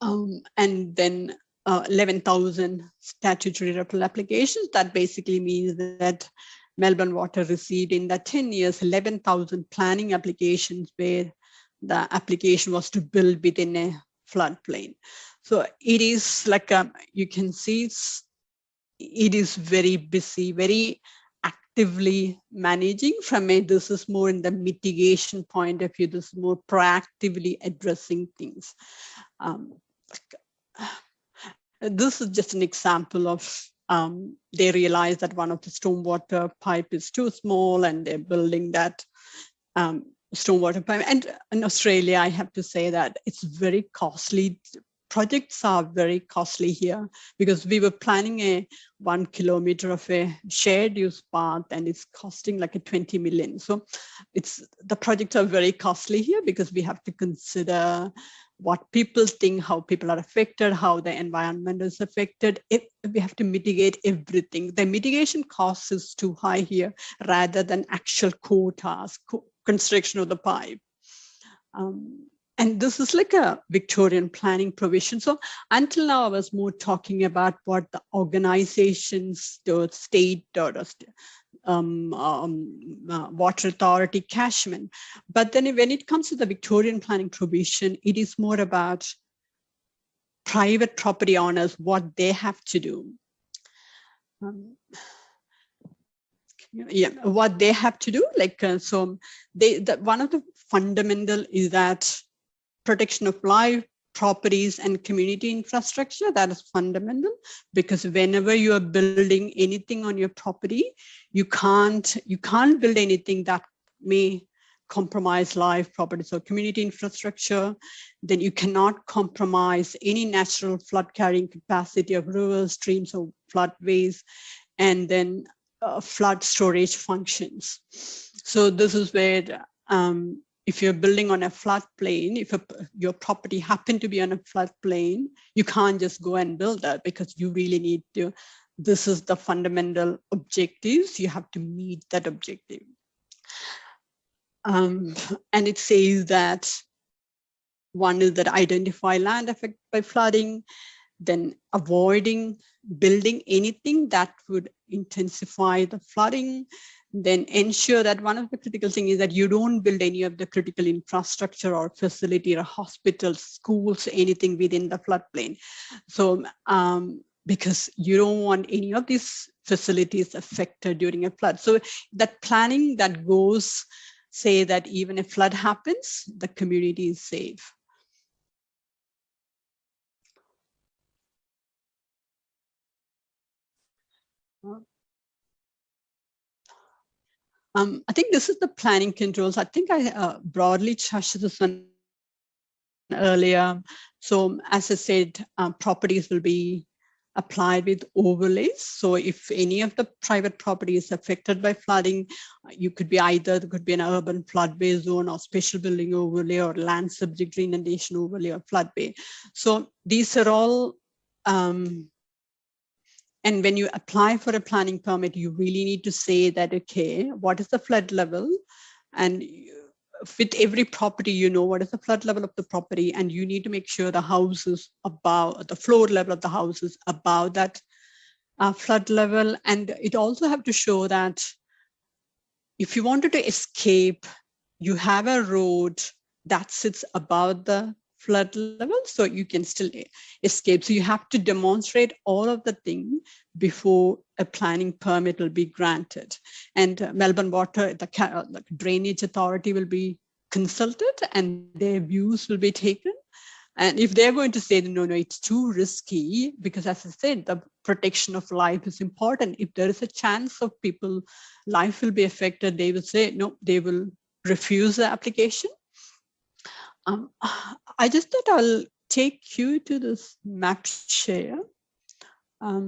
And then 11,000 statutory referral applications. That basically means that Melbourne Water received in the 10 years, 11,000 planning applications where the application was to build within a floodplain. So it is like, you can see it is very busy, very actively managing from a, this is more in the mitigation point of view, this is more proactively addressing things. This is just an example of, they realize that one of the stormwater pipe is too small and they're building that stormwater pipe. And in Australia, I have to say that it's very costly. Projects are very costly here because we were planning a 1 kilometer of a shared use path and it's costing like a 20 million. So the projects are very costly here because we have to consider what people think, how people are affected, how the environment is affected. We have to mitigate everything. The mitigation cost is too high here rather than actual core task, construction of the pipe. And this is like a Victorian planning provision. So until now, I was more talking about what the organizations, the state or water authority, Cashman. But then when it comes to the Victorian planning provision, it is more about private property owners, what they have to do. yeah, what they have to do, like, so one of the fundamental is that protection of life, properties, and community infrastructure. That is fundamental, because whenever you are building anything on your property, you can't build anything that may compromise life, properties, or community infrastructure. Then you cannot compromise any natural flood carrying capacity of rivers, streams, or floodways, and then flood storage functions. So this is where if you're building on a floodplain, if your property happened to be on a floodplain, you can't just go and build that, because you really need to. This is the fundamental objectives. You have to meet that objective. And it says that one is that identify land affected by flooding, then avoiding building anything that would intensify the flooding, then ensure that one of the critical things is that you don't build any of the critical infrastructure or facility or hospitals, schools, anything within the floodplain. So because you don't want any of these facilities affected during a flood. So that planning that goes, say that even if flood happens, the community is safe. I think this is the planning controls. I think I broadly touched this one earlier. So as I said, properties will be applied with overlays. So if any of the private property is affected by flooding, you could be either, there could be an urban floodway zone or special building overlay or land subject to inundation overlay or floodway. So these are all, and when you apply for a planning permit, you really need to say that, okay, what is the flood level? And with every property, you know what is the flood level of the property, and you need to make sure the house is above, the floor level of the house is above that flood level. And it also have to show that if you wanted to escape, you have a road that sits above the flood level, so you can still escape. So you have to demonstrate all of the things before a planning permit will be granted. And Melbourne Water, the drainage authority, will be consulted and their views will be taken. And if they're going to say, no, it's too risky, because as I said, the protection of life is important. If there is a chance of people, life will be affected, they will say, no, they will refuse the application. I just thought I'll take you to this map share. I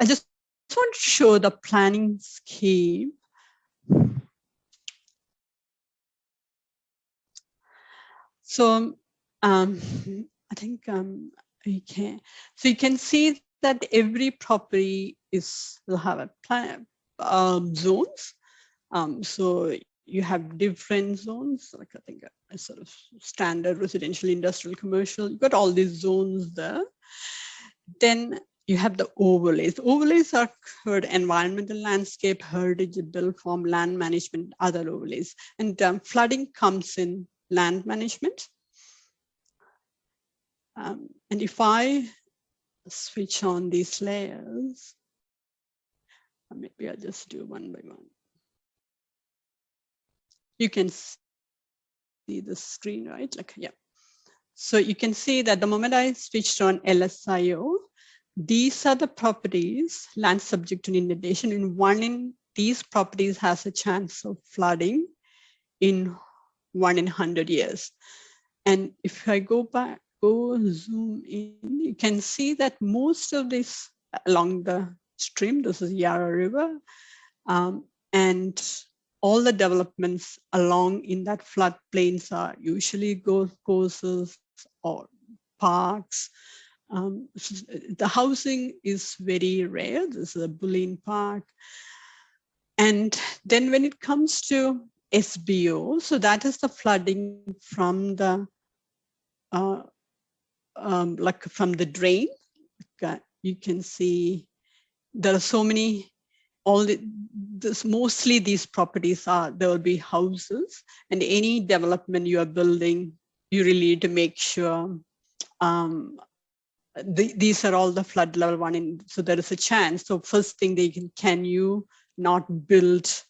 just want to show the planning scheme. So I think okay. So you can see that every property will have a plan zones. So you have different zones, like I think a sort of standard residential, industrial, commercial. You've got all these zones there. Then you have the overlays. Overlays are covered environmental, landscape, heritage, built form, land management, other overlays. And flooding comes in land management. And if I switch on these layers, maybe I'll just do one by one. You can see the screen, right? Like, yeah. So you can see that the moment I switched on LSIO, these are the properties, land subject to inundation. In one in these properties has a chance of flooding in 1 in 100 years. And if I go back, zoom in, you can see that most of this along the stream, this is Yarra River, and all the developments along in that floodplains are usually golf courses or parks. The housing is very rare. This is a Bulleen Park. And then when it comes to SBO, so that is the flooding from the like from the drain. You can see there are so many. Mostly these properties there will be houses, and any development you are building, you really need to make sure these are all the flood level 1, so there is a chance. So first thing they can you build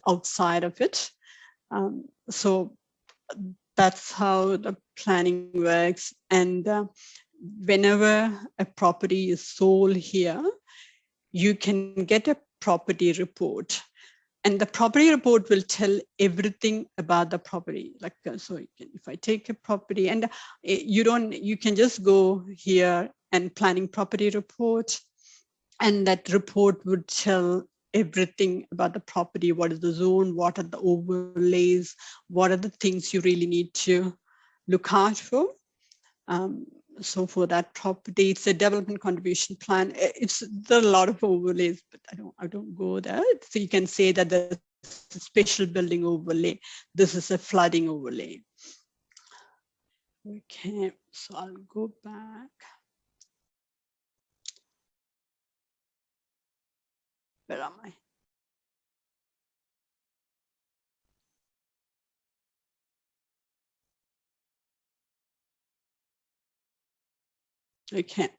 outside of it? So that's how the planning works. And whenever a property is sold here, you can get a property report. And the property report will tell everything about the property. Like, so if I take a property, and you can just go here and planning property report, and that report would tell everything about the property. What is the zone? What are the overlays? What are the things you really need to look out for? So for that property, it's a development contribution plan. There are a lot of overlays, but I don't go there. So you can say that there's a special building overlay. This is a flooding overlay. Okay, so I'll go back. Where am I? Okay.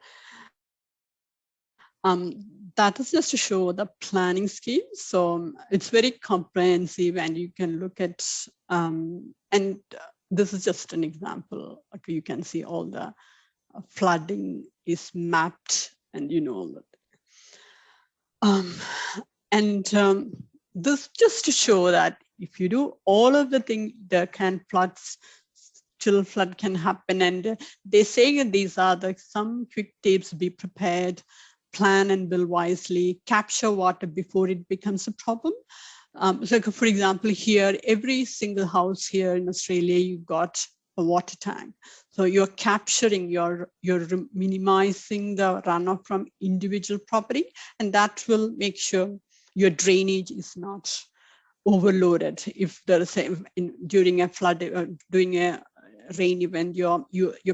That is just to show the planning scheme. So it's very comprehensive, and you can look at, and this is just an example. Okay, you can see all the flooding is mapped, and you know that. This just to show that if you do all of the things, there can flood can happen. And they say these are some quick tips: be prepared, plan and build wisely, capture water before it becomes a problem. So for example, here, every single house here in Australia, you've got a water tank. So you're capturing, you're minimizing the runoff from individual property, and that will make sure your drainage is not overloaded. If there is during a flood, doing a rain event, you're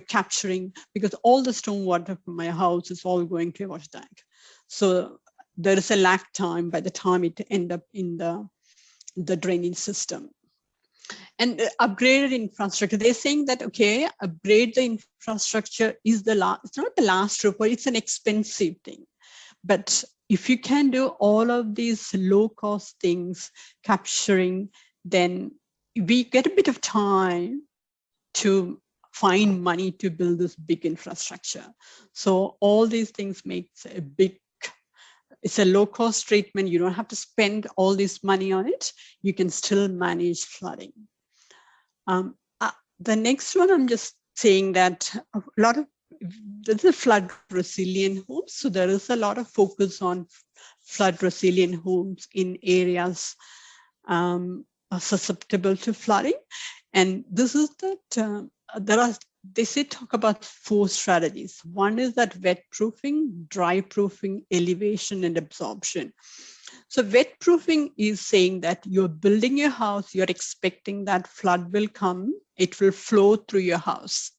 capturing, because all the stormwater from my house is all going to a water tank. So there is a lag time by the time it end up in the drainage system. And upgraded infrastructure, they're saying that, okay, upgrade the infrastructure is it's not the last report, it's an expensive thing. But if you can do all of these low cost things, capturing, then we get a bit of time to find money to build this big infrastructure. So all these things makes it's a low cost treatment. You don't have to spend all this money on it. You can still manage flooding. The next one, I'm just saying that there's a flood resilient homes. So there is a lot of focus on flood resilient homes in areas susceptible to flooding. And this is that they talk about 4 strategies. One is that wet proofing, dry proofing, elevation, and absorption. So wet proofing is saying that you're building your house, you're expecting that flood will come, it will flow through your house,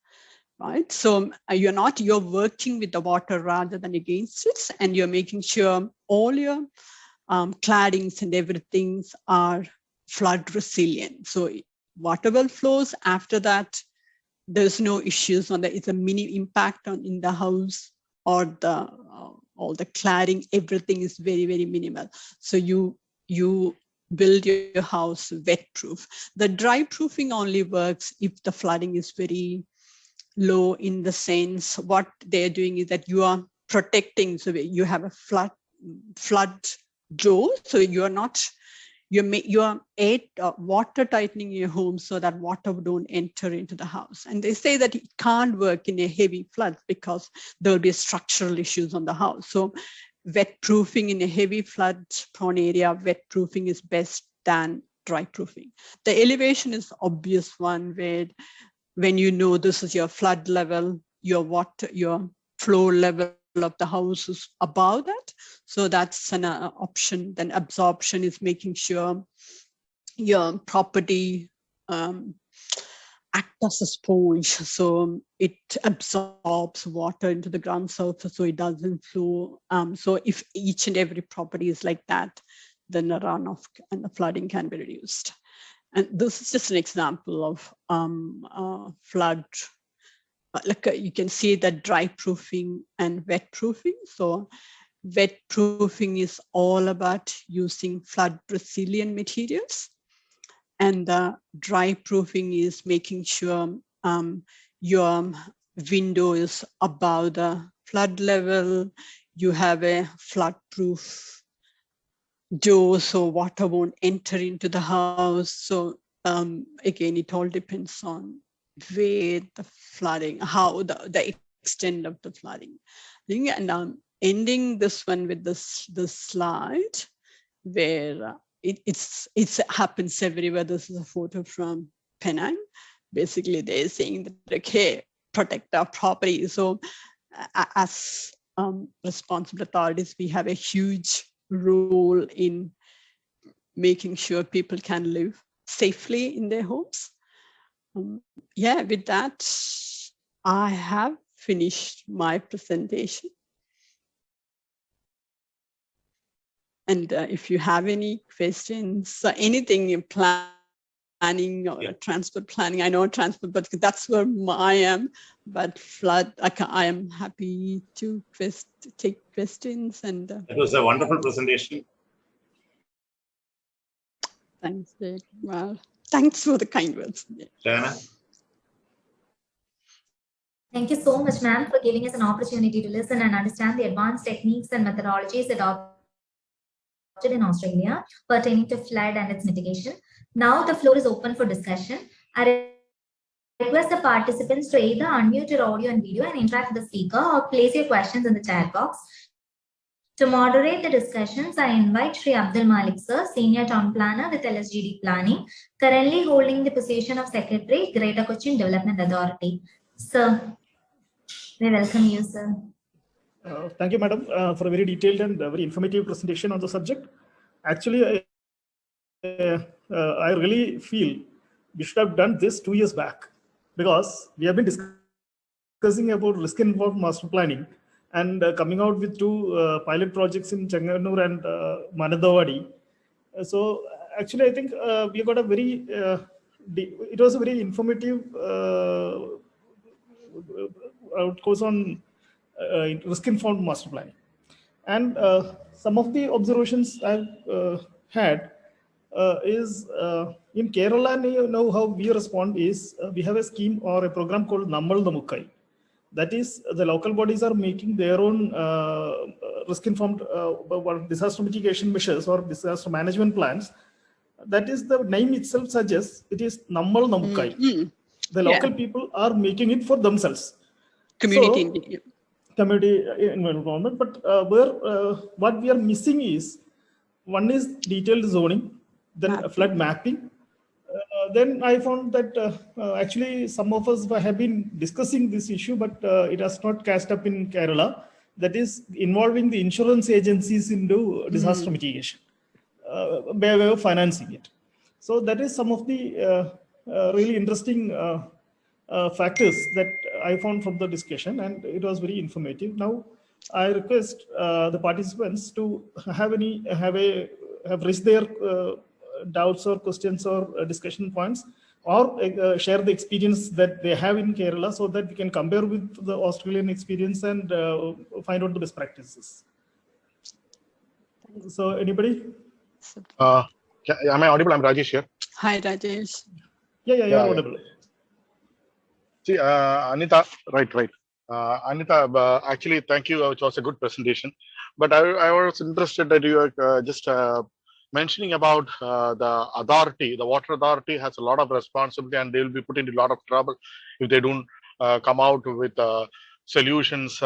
right? So you're working with the water rather than against it, and you're making sure all your claddings and everything are flood resilient. So water will flows. After that, there's no issues on that. It's a mini impact in the house or all the cladding. Everything is very, very minimal. So you build your house wet proof. The dry proofing only works if the flooding is very low, in the sense what they're doing is that you are protecting. So you have a flood door. So you're water tightening your home so that water don't enter into the house. And they say that it can't work in a heavy flood because there will be structural issues on the house. So wet proofing in a heavy flood prone area, wet proofing is best than dry proofing. The elevation is obvious one, where when you know this is your flood level, your flow level of the house is above that. So that's an option. Then absorption is making sure your property act as a sponge. So it absorbs water into the ground surface so it doesn't flow. So if each and every property is like that, then the runoff and the flooding can be reduced. And this is just an example of flood you can see the dry proofing and wet proofing. So wet proofing is all about using flood resilient materials. And the dry proofing is making sure your window is above the flood level. You have a flood proof door so water won't enter into the house. So again, it all depends on where the flooding, how the extent of the flooding. And ending this one with this slide where it happens everywhere. This is a photo from Penang. Basically, they're saying that, okay, protect our property. So as responsible authorities, we have a huge role in making sure people can live safely in their homes. Yeah, with that, I have finished my presentation. And if you have any questions, anything you're planning or transport planning, I know transport, but that's where I am. But flood, I am happy to take questions. And it was a wonderful presentation. Thanks, Jake. Well, thanks for the kind words. Shana? Thank you so much, ma'am, for giving us an opportunity to listen and understand the advanced techniques and methodologies adopted in Australia pertaining to flood and its mitigation. Now the floor is open for discussion. I request the participants to either unmute your audio and video and interact with the speaker or place your questions in the chat box. To moderate the discussions, I invite Shri Abdul Malik Sir, Senior Town Planner with LSGD Planning, currently holding the position of Secretary, Greater Cochin Development Authority. Sir, we welcome you, sir. Thank you, madam, for a very detailed and very informative presentation on the subject. Actually, I really feel we should have done this 2 years back, because we have been discussing about risk-informed master planning and coming out with 2 pilot projects in Changanur and Manadawadi. So actually, I think we got a very, it was a very informative outcomes on risk-informed master planning. And some of the observations I've had is in Kerala, you know how we respond is we have a scheme or a program called Nammal Namukkai. That is, the local bodies are making their own risk-informed disaster mitigation measures or disaster management plans. That is, the name itself suggests it is Nammal Namukkai. The local people are making it for themselves. Community. Community involvement, but what we are missing is, one is detailed zoning, then flood mapping. Then I found that actually some of us have been discussing this issue, but it has not cast up in Kerala. That is involving the insurance agencies into disaster mitigation, by way of financing it. So that is some of the really interesting factors that I found from the discussion, and it was very informative. Now, I request the participants to have raised their doubts or questions or discussion points, or share the experience that they have in Kerala, so that we can compare with the Australian experience and find out the best practices. So, anybody? Am I audible? I'm Rajesh here. Hi, Rajesh. Yeah, you're audible. See, Anitha, right. Anitha, actually, thank you. It was a good presentation. But I was interested that you are just mentioning about the authority. The water authority has a lot of responsibility, and they will be put into a lot of trouble if they don't come out with solutions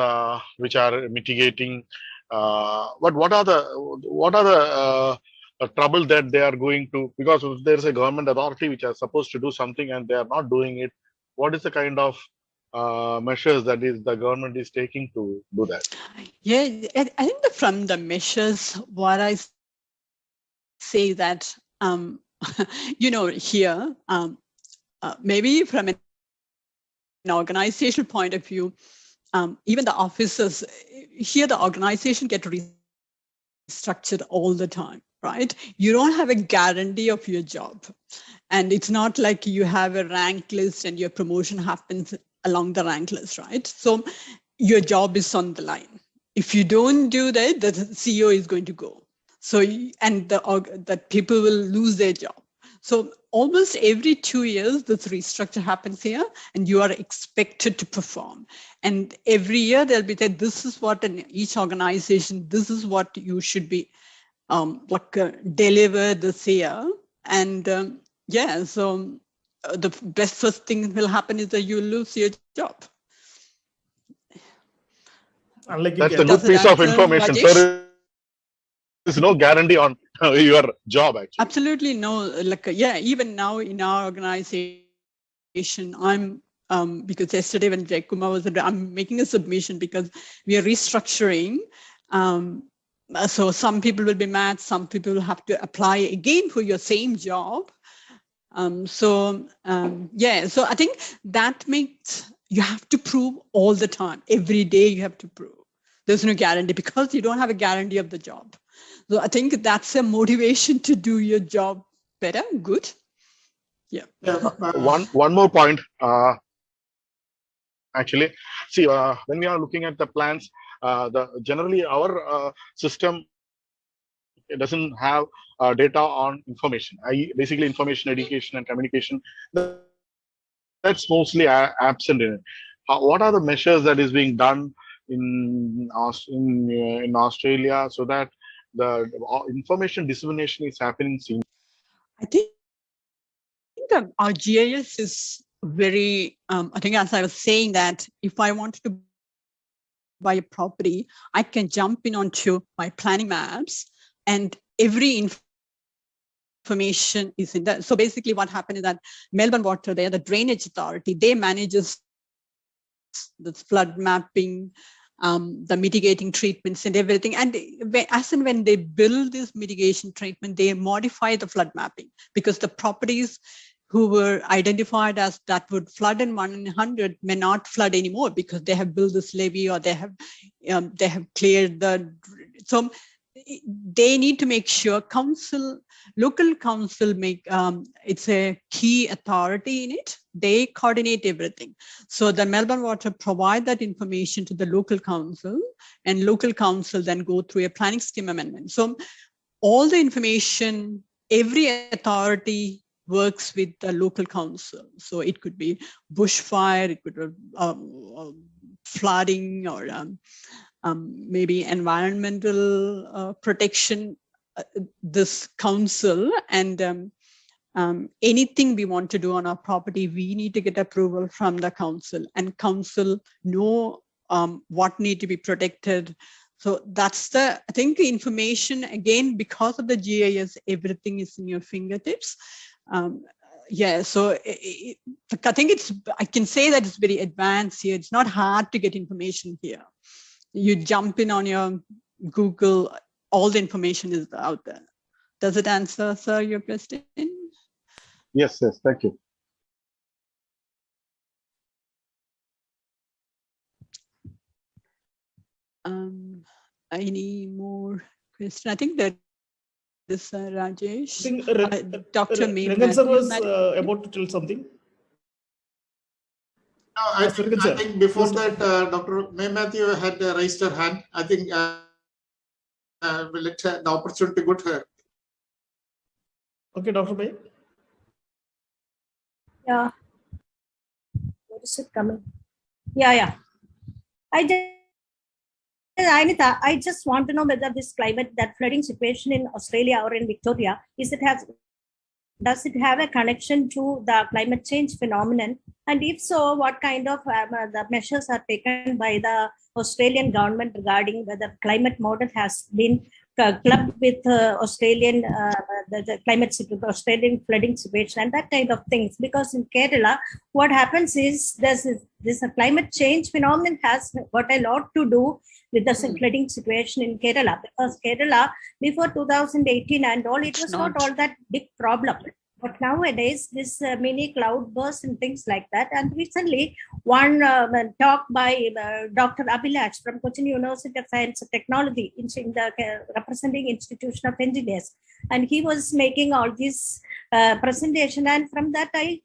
which are mitigating. But what are the trouble that they are going to? Because if there is a government authority which is supposed to do something and they are not doing it, what is the kind of measures that the government is taking to do that? Yeah, I think from the measures, what I say that, here, maybe from an organizational point of view, even the officers, here the organization get restructured all the time, right? You don't have a guarantee of your job. And it's not like you have a rank list and your promotion happens along the rank list, right? So your job is on the line. If you don't do that, the CEO is going to go. So, and the people will lose their job. So almost every 2 years, this restructure happens here, and you are expected to perform. And every year there'll be that this is what in each organization, this is what you should be deliver this year. And yeah, so the best first thing will happen is that you lose your job. That's a good piece of information. So there is no guarantee on your job, actually. Absolutely no. Yeah, even now in our organization, I'm because yesterday when Jayakumar was, I'm making a submission because we are restructuring. So some people will be mad, some people will have to apply again for your same job. Yeah, so I think that makes, you have to prove all the time. Every day you have to prove. There's no guarantee because you don't have a guarantee of the job. So I think that's a motivation to do your job better. Good. Yeah. One more point. Actually, see, when we are looking at the plans, generally our system doesn't have data on information, basically information, education, and communication. That's mostly absent in it. What are the measures that is being done in Australia so that the information dissemination is happening? I think our GIS is very, I think as I was saying that if I wanted to buy a property, I can jump in onto my planning maps and every information is in there. So basically what happened is that Melbourne Water, they are the drainage authority, they manages the flood mapping, the mitigating treatments and everything. And as and when they build this mitigation treatment, they modify the flood mapping because the properties who were identified as that would flood in 1 in 100 may not flood anymore because they have built this levee or they have cleared the. So they need to make sure local council it's a key authority in it. They coordinate everything. So the Melbourne Water provide that information to the local council and local council then go through a planning scheme amendment. So all the information, every authority works with the local council. So it could be bushfire, it could be flooding or maybe environmental protection, this council and anything we want to do on our property, we need to get approval from the council and council know what need to be protected. So that's I think the information, again, because of the GIS, everything is in your fingertips. Yeah, so I think I can say that it's very advanced here. It's not hard to get information here. You jump in on your Google, all the information is out there. Does it answer, sir, your question? Yes, thank you. Any more questions? I think that this Rajesh. I think Dr. Rangan sir was about to tell something. No, I think before that, Dr. May Matthew had raised her hand. I think we'll let the opportunity go to her. Okay, Dr. May. Yeah. Where is it coming? Yeah. Anitha, I just want to know whether this that flooding situation in Australia or in Victoria, does it have a connection to the climate change phenomenon? And if so, what kind of the measures are taken by the Australian government regarding whether climate model has been clubbed with Australian the climate situation, Australian flooding situation and that kind of things? Because in Kerala, what happens is this climate change phenomenon has got a lot to do with the flooding situation in Kerala, because Kerala before 2018 and all, it was not all that big problem. But nowadays, this mini cloud bursts and things like that. And recently, one talk by Dr. Abhilash from Cochin University of Science and Technology in the representing Institution of Engineers. And he was making all this presentation. And from that, I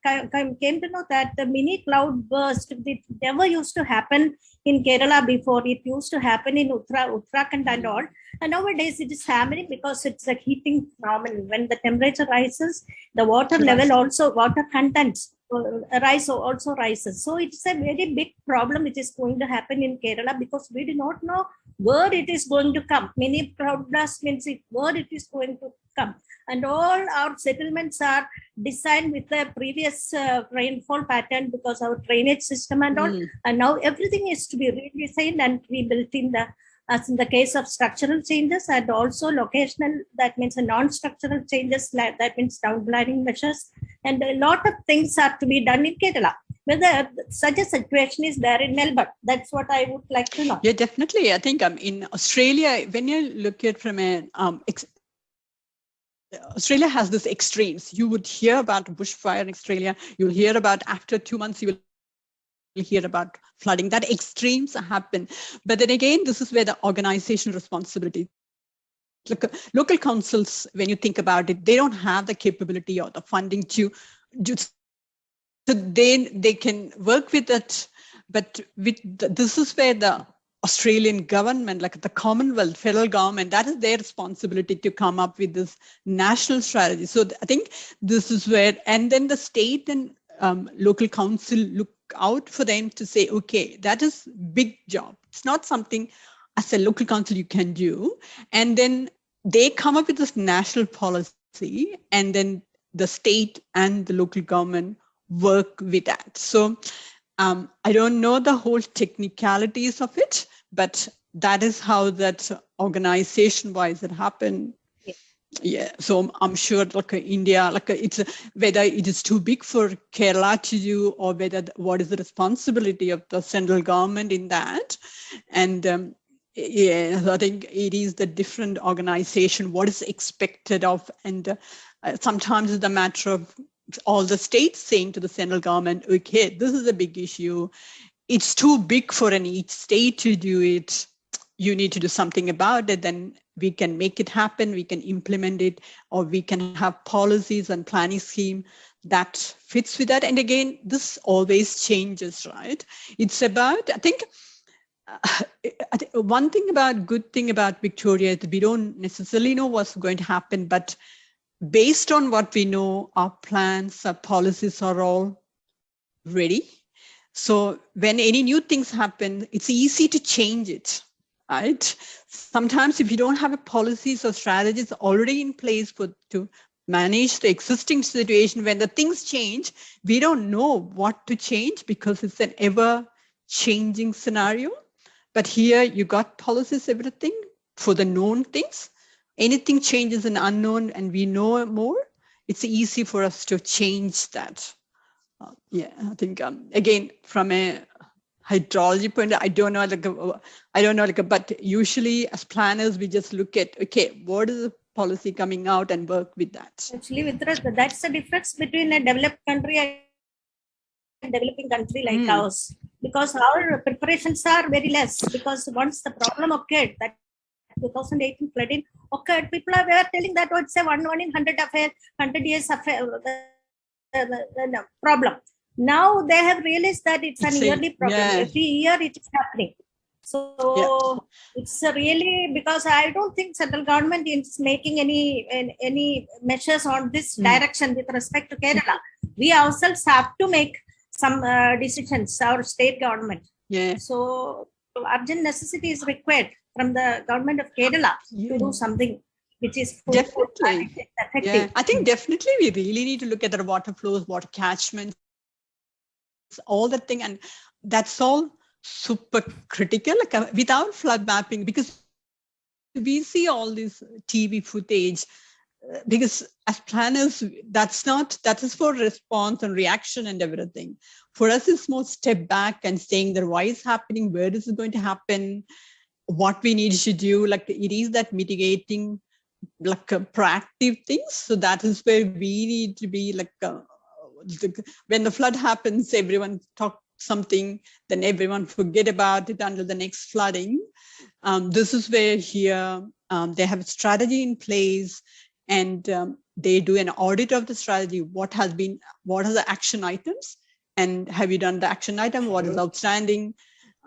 came to know that the mini cloud burst, it never used to happen in Kerala before. It used to happen in Uttarakhand and all. And nowadays it is happening because it's a heating phenomenon. When the temperature rises, the water level also, water content also rises. So it's a very big problem which is going to happen in Kerala because we do not know where it is going to come. Many cloud blast means where it is going to come. And all our settlements are designed with the previous rainfall pattern because our drainage system and all. And now everything is to be redesigned and rebuilt in the, as in the case of structural changes and also locational, that means a non-structural changes, that means downplanning measures. And a lot of things are to be done in Kerala. Whether such a situation is there in Melbourne, that's what I would like to know. Yeah, definitely. I think in Australia, when you look at from an Australia has this extremes. You would hear about bushfire in Australia. You'll hear about after 2 months, you will hear about flooding. That extremes happen. But then again, this is where the organizational responsibility. Local councils, when you think about it, they don't have the capability or the funding to do. So they can work with it. But this is where the Australian government, like the Commonwealth, federal government, that is their responsibility to come up with this national strategy. So I think this is where, and then the state and local council look out for them to say, okay, that is big job. It's not something as a local council you can do. And then they come up with this national policy, and then the state and the local government work with that. So I don't know the whole technicalities of it, but that is how that organization-wise it happened. Yeah, so I'm sure like India, like it's whether it is too big for Kerala to do, or whether what is the responsibility of the central government in that. And yeah, I think it is the different organization, what is expected of, and sometimes it's a matter of all the states saying to the central government, okay, this is a big issue. It's too big for each state to do it. You need to do something about it. Then we can make it happen. We can implement it, or we can have policies and planning scheme that fits with that. And again, this always changes, right? It's about, I think one thing about good thing about Victoria is we don't necessarily know what's going to happen, but based on what we know, our plans, our policies are all ready. So when any new things happen, it's easy to change it, right? Sometimes if you don't have a policies or strategies already in place to manage the existing situation, when the things change, we don't know what to change because it's an ever changing scenario. But here you got policies, everything for the known things. Anything changes in unknown and we know more, it's easy for us to change that. Yeah, I think again, from a hydrology point, I don't know, but usually as planners, we just look at, okay, what is the policy coming out and work with that. Actually, that's the difference between a developed country and developing country like ours, because our preparations are very less, because once the problem occurred, that 2018 flooding occurred, people were telling that it's a one in 100 affair, 100 years affair, the problem. Now they have realized that it's an yearly problem. Yeah. Every year it is happening. So it's really, because I don't think central government is making any measures on this direction with respect to Kerala. We ourselves have to make some decisions, our state government. Yeah. So urgent necessity is required from the government of Kerala to do something which is definitely effective. Yeah, I think definitely we really need to look at the water flows, water catchments, all that thing, and that's all super critical, like without flood mapping, because we see all this TV footage, because as planners, that is for response and reaction and everything. For us, it's more step back and saying that why is happening, where is it going to happen, what we need to do, like it is that mitigating like proactive things. So that is where we need to be like, when the flood happens, everyone talk something, then everyone forget about it until the next flooding. This is where here they have a strategy in place, and they do an audit of the strategy. What are the action items? And have you done the action item? What is outstanding?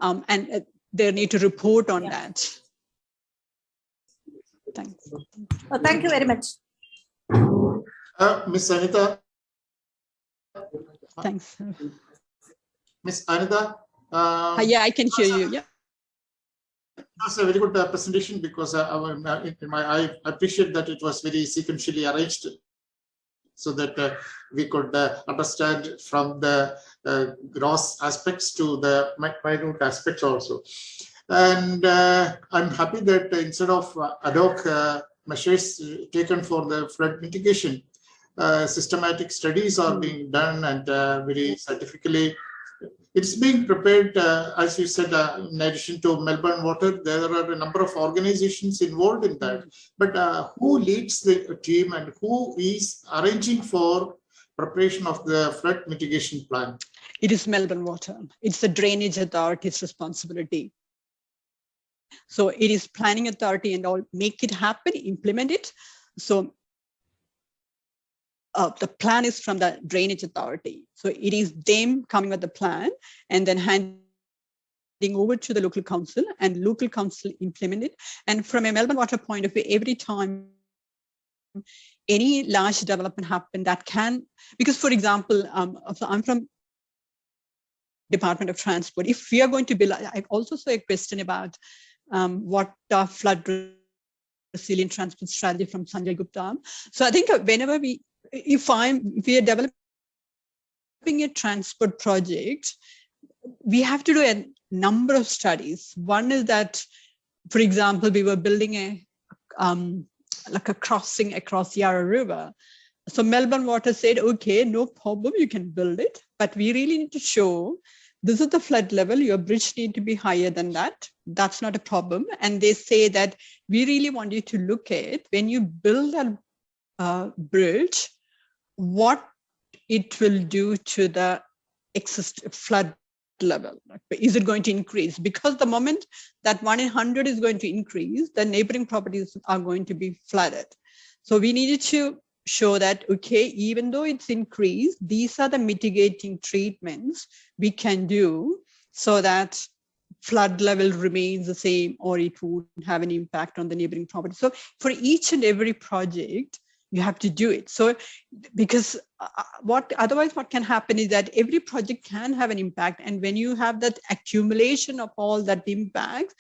And they need to report on that. Thanks. Oh, thank you very much. Miss Anitha. Thanks. Miss Anitha. Yeah, I can hear you. Yeah. That's a very good presentation, because I appreciate that it was very sequentially arranged, so that we could understand from the gross aspects to the minute aspects also. And I'm happy that instead of ad hoc measures taken for the flood mitigation, systematic studies are being done, and very scientifically it's being prepared. As you said, in addition to Melbourne Water, there are a number of organizations involved in that. But who leads the team, and who is arranging for preparation of the flood mitigation plan? It is Melbourne Water. It's the Drainage Authority's responsibility. So it is planning authority and all, make it happen, implement it. So the plan is from the Drainage Authority. So it is them coming with the plan and then handing over to the local council, and local council implement it. And from a Melbourne Water point of view, every time any large development happen that can, because for example, I'm from Department of Transport. If we are going to build, I also saw a question about what flood resilient transport strategy from Sanjay Gupta. So I think whenever if we are developing a transport project, we have to do a number of studies. One is that, for example, we were building a crossing across Yarra River. So Melbourne Water said, okay, no problem, you can build it, but we really need to show this is the flood level, your bridge need to be higher than that. That's not a problem. And they say that we really want you to look at, when you build a bridge, what it will do to the flood level. Is it going to increase? Because the moment that 1 in 100 is going to increase, the neighboring properties are going to be flooded. So we needed to show that, okay, even though it's increased, these are the mitigating treatments we can do so that flood level remains the same, or it won't have an impact on the neighboring property. So for each and every project, you have to do it. So because otherwise what can happen is that every project can have an impact. And when you have that accumulation of all that impact,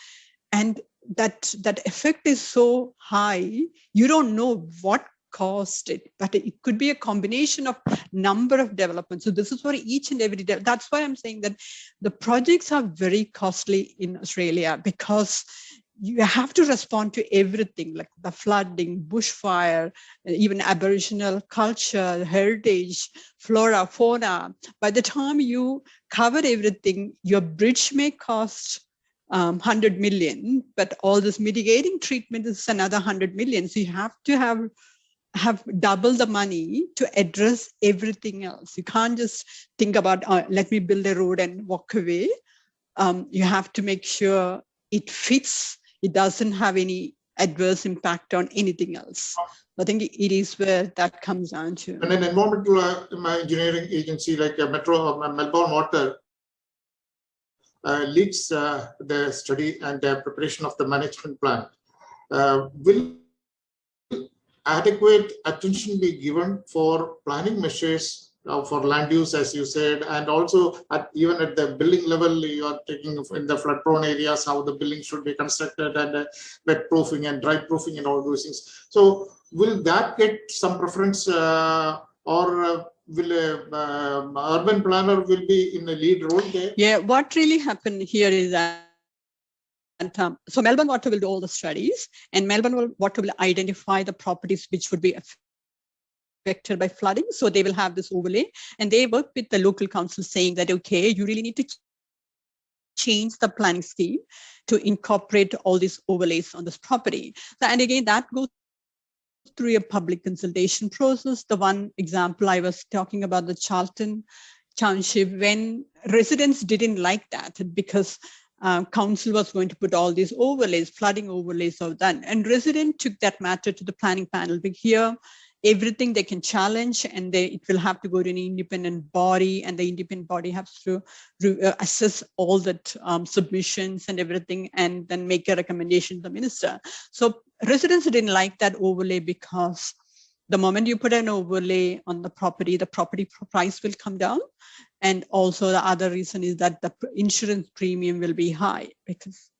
and that effect is so high, you don't know what caused it, but it could be a combination of number of developments. So this is for each and every that's why I'm saying that the projects are very costly in Australia, because you have to respond to everything, like the flooding, bushfire, even Aboriginal culture, heritage, flora, fauna. By the time you cover everything, your bridge may cost 100 million, but all this mitigating treatment is another 100 million. So you have to have double the money to address everything else. You can't just think about, let me build a road and walk away. You have to make sure it fits. It doesn't have any adverse impact on anything else. I think it is where that comes down to. And an environmental engineering agency like Melbourne Water leads the study and preparation of the management plan. Will adequate attention be given for planning measures for land use, as you said, and also even at the building level, you are taking in the flood prone areas, how the building should be constructed, and wet proofing and dry proofing and all those things. So will that get some preference, or will urban planner will be in a lead role there? Yeah, what really happened here is that so Melbourne Water will do all the studies, and Melbourne Water will identify the properties which would be affected by flooding. So they will have this overlay, and they work with the local council saying that, okay, you really need to change the planning scheme to incorporate all these overlays on this property. So, and again, that goes through a public consultation process. The one example I was talking about, the Charlton Township, when residents didn't like that because council was going to put all these overlays, flooding overlays of that, and resident took that matter to the planning panel. But here, everything they can challenge, and it will have to go to an independent body, and the independent body has to assess all that submissions and everything, and then make a recommendation to the minister. So residents didn't like that overlay because the moment you put an overlay on the property price will come down. And also the other reason is that the insurance premium will be high because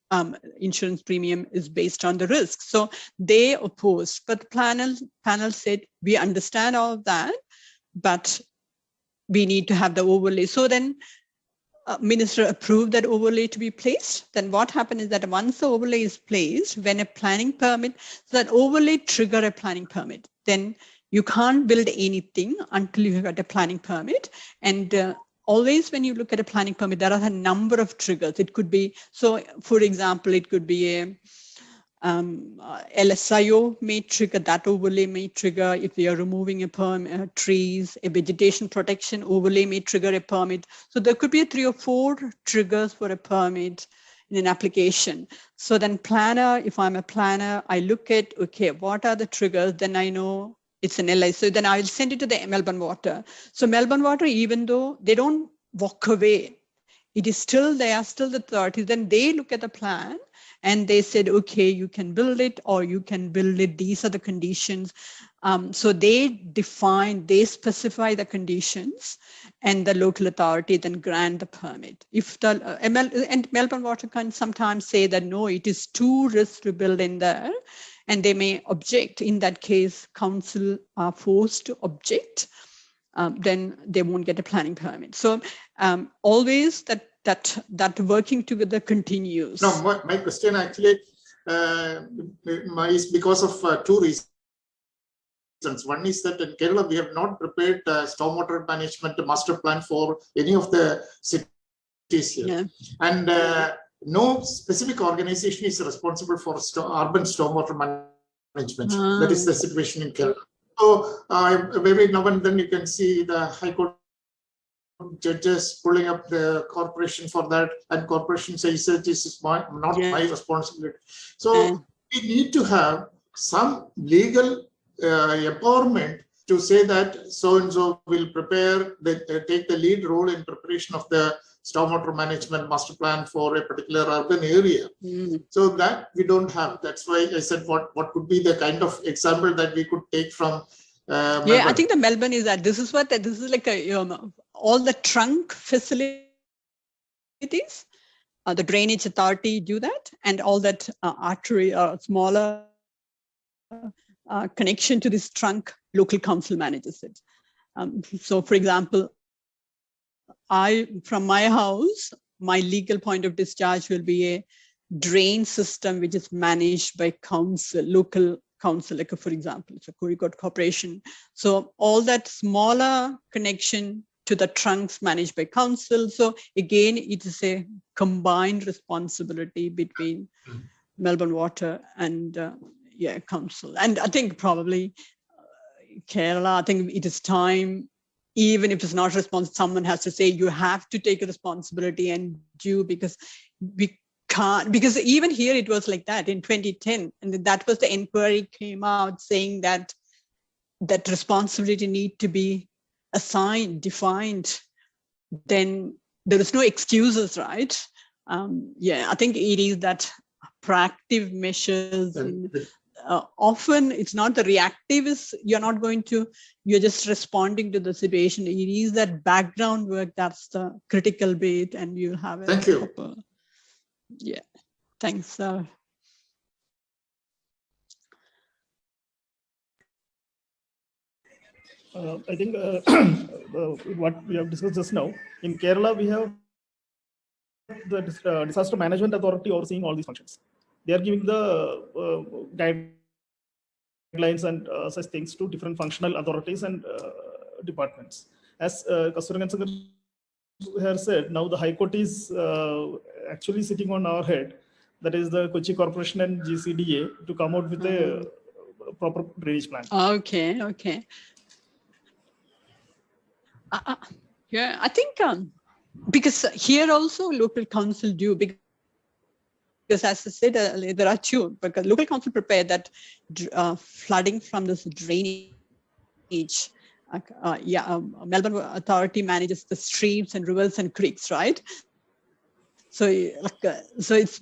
insurance premium is based on the risk. So they opposed, but the panel said, we understand all of that, but we need to have the overlay. So then minister approved that overlay to be placed. Then what happened is that once the overlay is placed, when a planning permit, so that overlay trigger a planning permit, then you can't build anything until you got a planning permit. And always when you look at a planning permit, there are a number of triggers. It could be, so for example, it could be a LSIO may trigger, that overlay may trigger. If we are removing a trees, a vegetation protection overlay may trigger a permit. So there could be 3 or 4 triggers for a permit in an application. So then planner, if I'm a planner, I look at, okay, what are the triggers? Then I know it's an LI. So then I will send it to the Melbourne Water. So Melbourne Water, even though they don't walk away, it is still, they are still the authorities. Then they look at the plan and they said, okay, you can build it or you can build it. These are the conditions. So they specify the conditions, and the local authority then grant the permit. If the and Melbourne Water can sometimes say that, no, it is too risky to build in there, and they may object. In that case, council are forced to object. Then they won't get a planning permit. So always that working together continues. No, my question actually is because of 2 reasons. One is that in Kerala, we have not prepared stormwater management master plan for any of the cities here. Yeah. And no specific organization is responsible for urban stormwater management. That is the situation in Kerala. So maybe now and then you can see the High Court judges pulling up the corporation for that, and corporation says that this is not my responsibility. So we need to have some legal empowerment to say that so-and-so will prepare, take the lead role in preparation of the stormwater management master plan for a particular urban area. So that we don't have. That's why I said what could be the kind of example that we could take from Melbourne. I think the Melbourne is that this is like a all the trunk facilities, the drainage authority do that, and all that artery or smaller connection to this trunk, local council manages it. So for example, from my house, my legal point of discharge will be a drain system which is managed by council, local council, like for example, it's a Kurikot Corporation. So all that smaller connection to the trunks managed by council. So again, it is a combined responsibility between Melbourne Water and council. And I think probably Kerala, I think it is time, even if it's not responsible, someone has to say, you have to take a responsibility and do, because we can't, because even here it was like that in 2010. And that was the inquiry came out saying that responsibility need to be assigned, defined. Then there is no excuses, right? I think it is that proactive measures. Often it's not the reactive, you're just responding to the situation. It is that background work that's the critical bit, and you'll have a Thank you. proper, thanks. I think what we have discussed just now, in Kerala, we have the disaster management authority overseeing all these functions. They are giving the guidelines and such things to different functional authorities and departments. As Kasturangan has said, now the High Court is actually sitting on our head. That is the Kochi Corporation and GCDA to come out with a proper drainage plan. Okay, okay. Yeah, I think because here also local council do, because as I said earlier, there are two, because local council prepare that flooding from this drainage. Melbourne Authority manages the streams and rivers and creeks, right? So, so it's,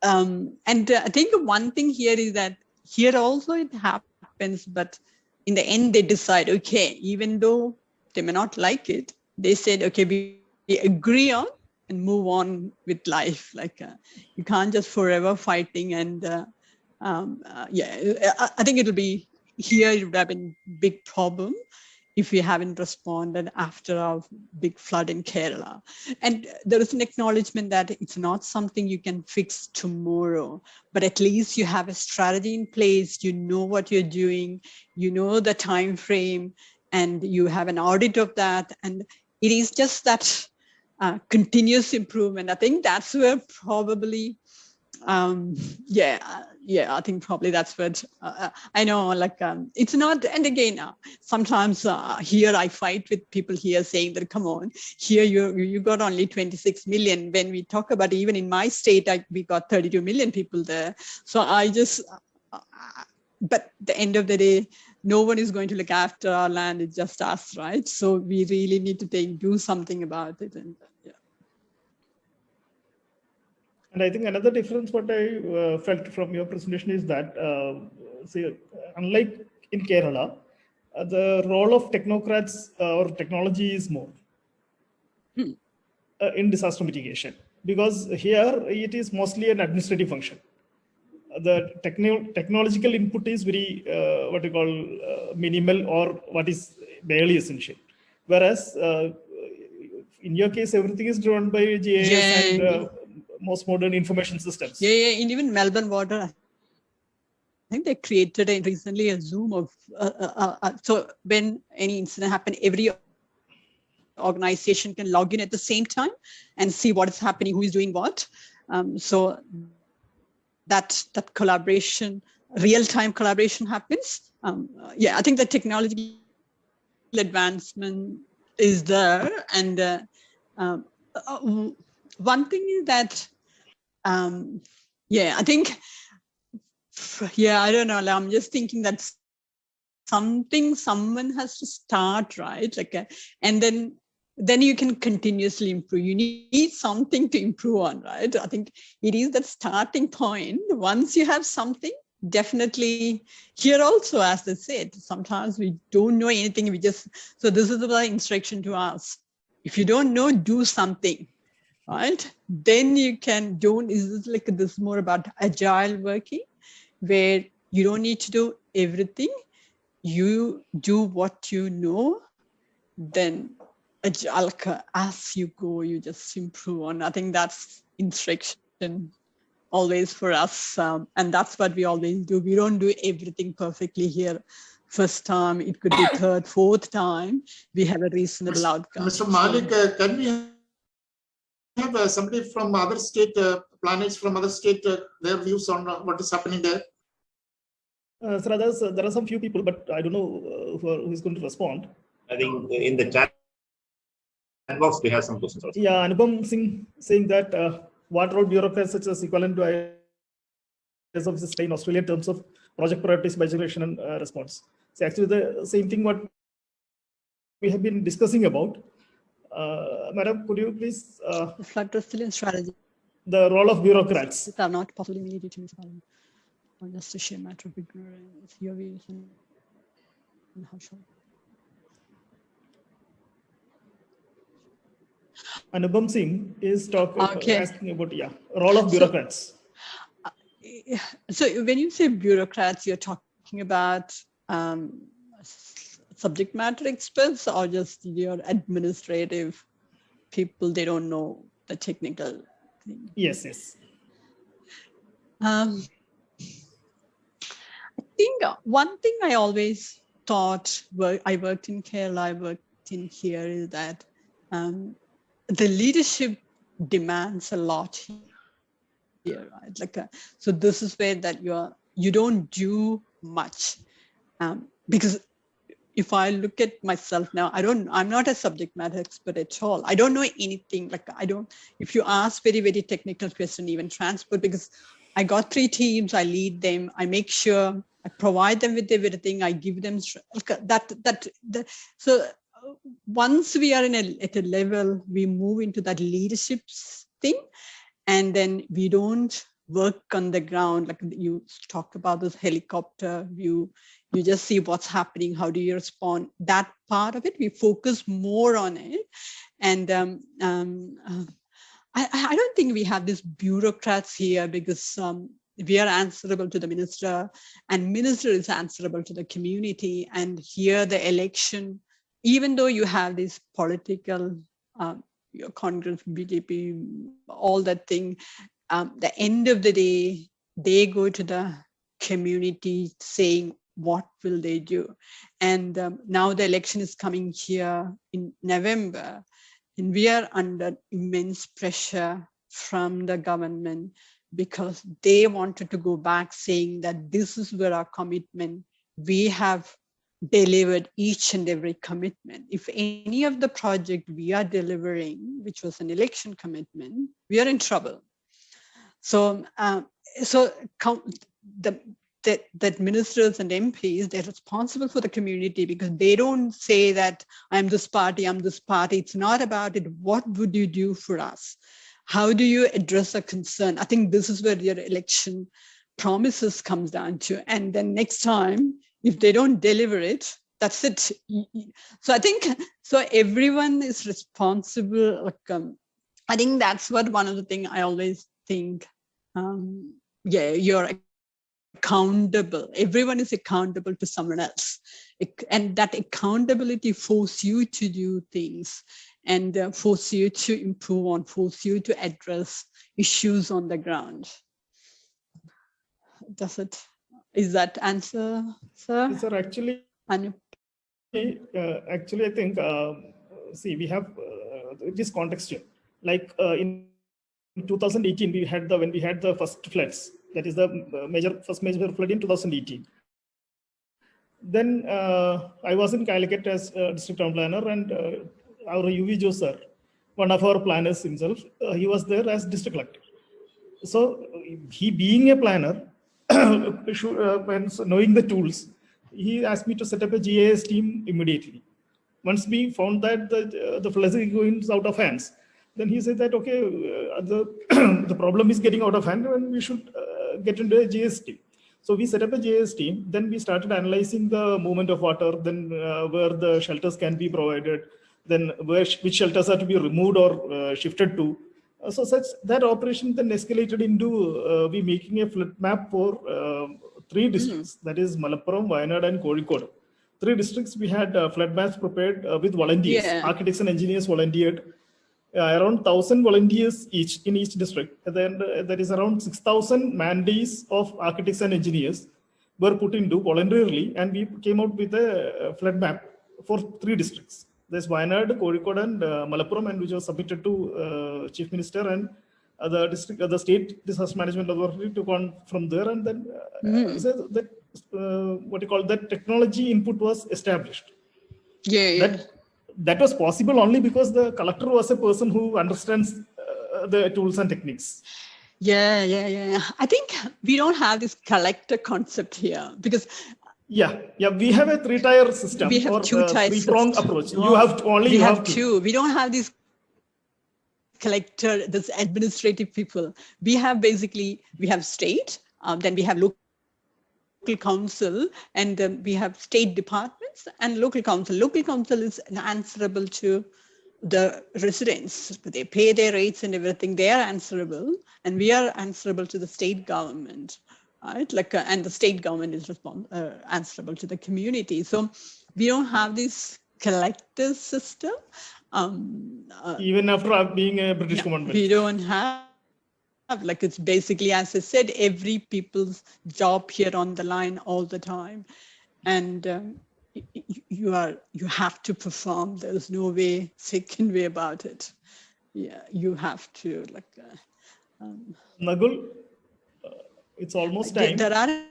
and I think one thing here is that here also it happens, but in the end they decide, okay, even though they may not like it, they said, okay, we agree on and move on with life. Like you can't just forever fighting. And I think it'll be here. It would have been big problem if we haven't responded after our big flood in Kerala. And there is an acknowledgement that it's not something you can fix tomorrow, but at least you have a strategy in place. You know what you're doing. You know the time frame, and you have an audit of that. And it is just that continuous improvement. I think that's where probably, I think probably that's what I know. Like it's not. And again, sometimes here I fight with people here saying that, come on, here you got only 26 million. When we talk about even in my state, we got 32 million people there. So I just. But at the end of the day, no one is going to look after our land. It's just us, right? So we really need to do something about it. And And I think another difference what I felt from your presentation is that, unlike in Kerala, the role of technocrats or technology is more in disaster mitigation, because here it is mostly an administrative function. The technological input is very what you call minimal, or what is barely essential. Whereas in your case, everything is driven by GIS and most modern information systems. And even Melbourne Water, I think they created recently a Zoom of, so when any incident happens, every organization can log in at the same time and see what is happening, who is doing what. So that collaboration, real-time collaboration happens. I think the technological advancement is there. And one thing is that, I think, I don't know, I'm just thinking that someone has to start, right? Like, and then you can continuously improve. You need something to improve on, right? I think it is that starting point. Once you have something, definitely here also, as I said, sometimes we don't know anything. So this is the instruction to us. If you don't know, do something, right? Then you can is this more about agile working, where you don't need to do everything. You do what you know, then as you go, you just improve on. I think that's instruction always for us. And that's what we always do. We don't do everything perfectly here. First time, it could be third, fourth time, we have a reasonable outcome. Mr. Malik, can we have somebody from other state, planners from other state, their views on what is happening there? So there are some few people, but I don't know who is going to respond. I think in the chat box, we have some questions also. Yeah, Anupam Singh saying that water road bureaucrats such as equivalent to IS officers in Australia in terms of project priorities, budget generation and response. So actually the same thing what we have been discussing about. Madam, could you please... the flood resilience strategy. The role of bureaucrats. Are not possibly immediate to municipality, or just a sheer matter of ignorance. Your views and how shall... Anupam Singh is asking about role of bureaucrats. So when you say bureaucrats, you're talking about subject matter experts or just your administrative people? They don't know the technical thing. Yes. I think one thing I always thought, I worked in Kerala, I worked in here, is that the leadership demands a lot here, right? So this is where that you don't do much. Because if I look at myself now, I'm not a subject matter expert at all. I don't know anything. Like if you ask very, very technical question, even transport, because I got 3 teams, I lead them, I make sure I provide them with everything, I give them so once we are at a level, we move into that leadership thing, and then we don't work on the ground. Like you talk about this helicopter view, you just see what's happening, how do you respond, that part of it, we focus more on it. And I don't think we have these bureaucrats here, because we are answerable to the minister, and minister is answerable to the community. And here the election, even though you have this political your Congress, BJP, all that thing, the end of the day, they go to the community saying, what will they do? And now the election is coming here in November, and we are under immense pressure from the government, because they wanted to go back saying that this is where our commitment, we have delivered each and every commitment. If any of the project we are delivering, which was an election commitment, we are in trouble. So, that ministers and MPs, they're responsible for the community, because they don't say that I'm this party, I'm this party. It's not about it. What would you do for us? How do you address a concern? I think this is where your election promises comes down to. And then next time, if they don't deliver it, that's it. So I think, so everyone is responsible. Like, I think that's what one of the things I always think, you're accountable. Everyone is accountable to someone else. And that accountability forces you to do things, and force you to improve on, force you to address issues on the ground. Is that answer, sir? Yes, sir, actually, I think, see, we have this context here. Like in 2018, when we had the first floods, that is the first major flood in 2018. Then I was in Calicut as district town planner, and our UV Joe sir, one of our planners himself, he was there as district collector. So he, being a planner, knowing the tools, he asked me to set up a GIS team immediately. Once we found that the floods is going out of hands, then he said that, okay, the problem is getting out of hand, and we should get into a GIS team. So we set up a GIS team. Then we started analyzing the movement of water, then where the shelters can be provided, then which shelters are to be removed or shifted to. So that operation then escalated into we making a flood map for 3 districts, that is Malappuram, Wayanad, and Kozhikode. 3 districts we had flood maps prepared with volunteers, architects and engineers volunteered. Around 1,000 volunteers in each district. And then there is around 6,000 man days of architects and engineers were put into voluntarily, and we came out with a flood map for 3 districts. There's Wayanad, Kozhikode, and Malappuram, and which was submitted to Chief Minister, and the state disaster management authority took on from there, and then so that that technology input was established. That was possible only because the collector was a person who understands the tools and techniques. Yeah. I think we don't have this collector concept here, because we have a 3-tier system. We have 2-tier 3-pronged approach. Oh, you have two. We don't have this collector, this administrative people. We have state, then we have local council, and then we have state departments and local council. Local council is answerable to the residents. They pay their rates and everything. They are answerable, and we are answerable to the state government, right? And the state government is answerable to the community. So we don't have this collector system. Even after being a British Commonwealth, we don't have. It's basically, as I said, every people's job here on the line all the time, and you have to perform. There's no second way about it. Yeah, you have to Nagul, it's almost time. There are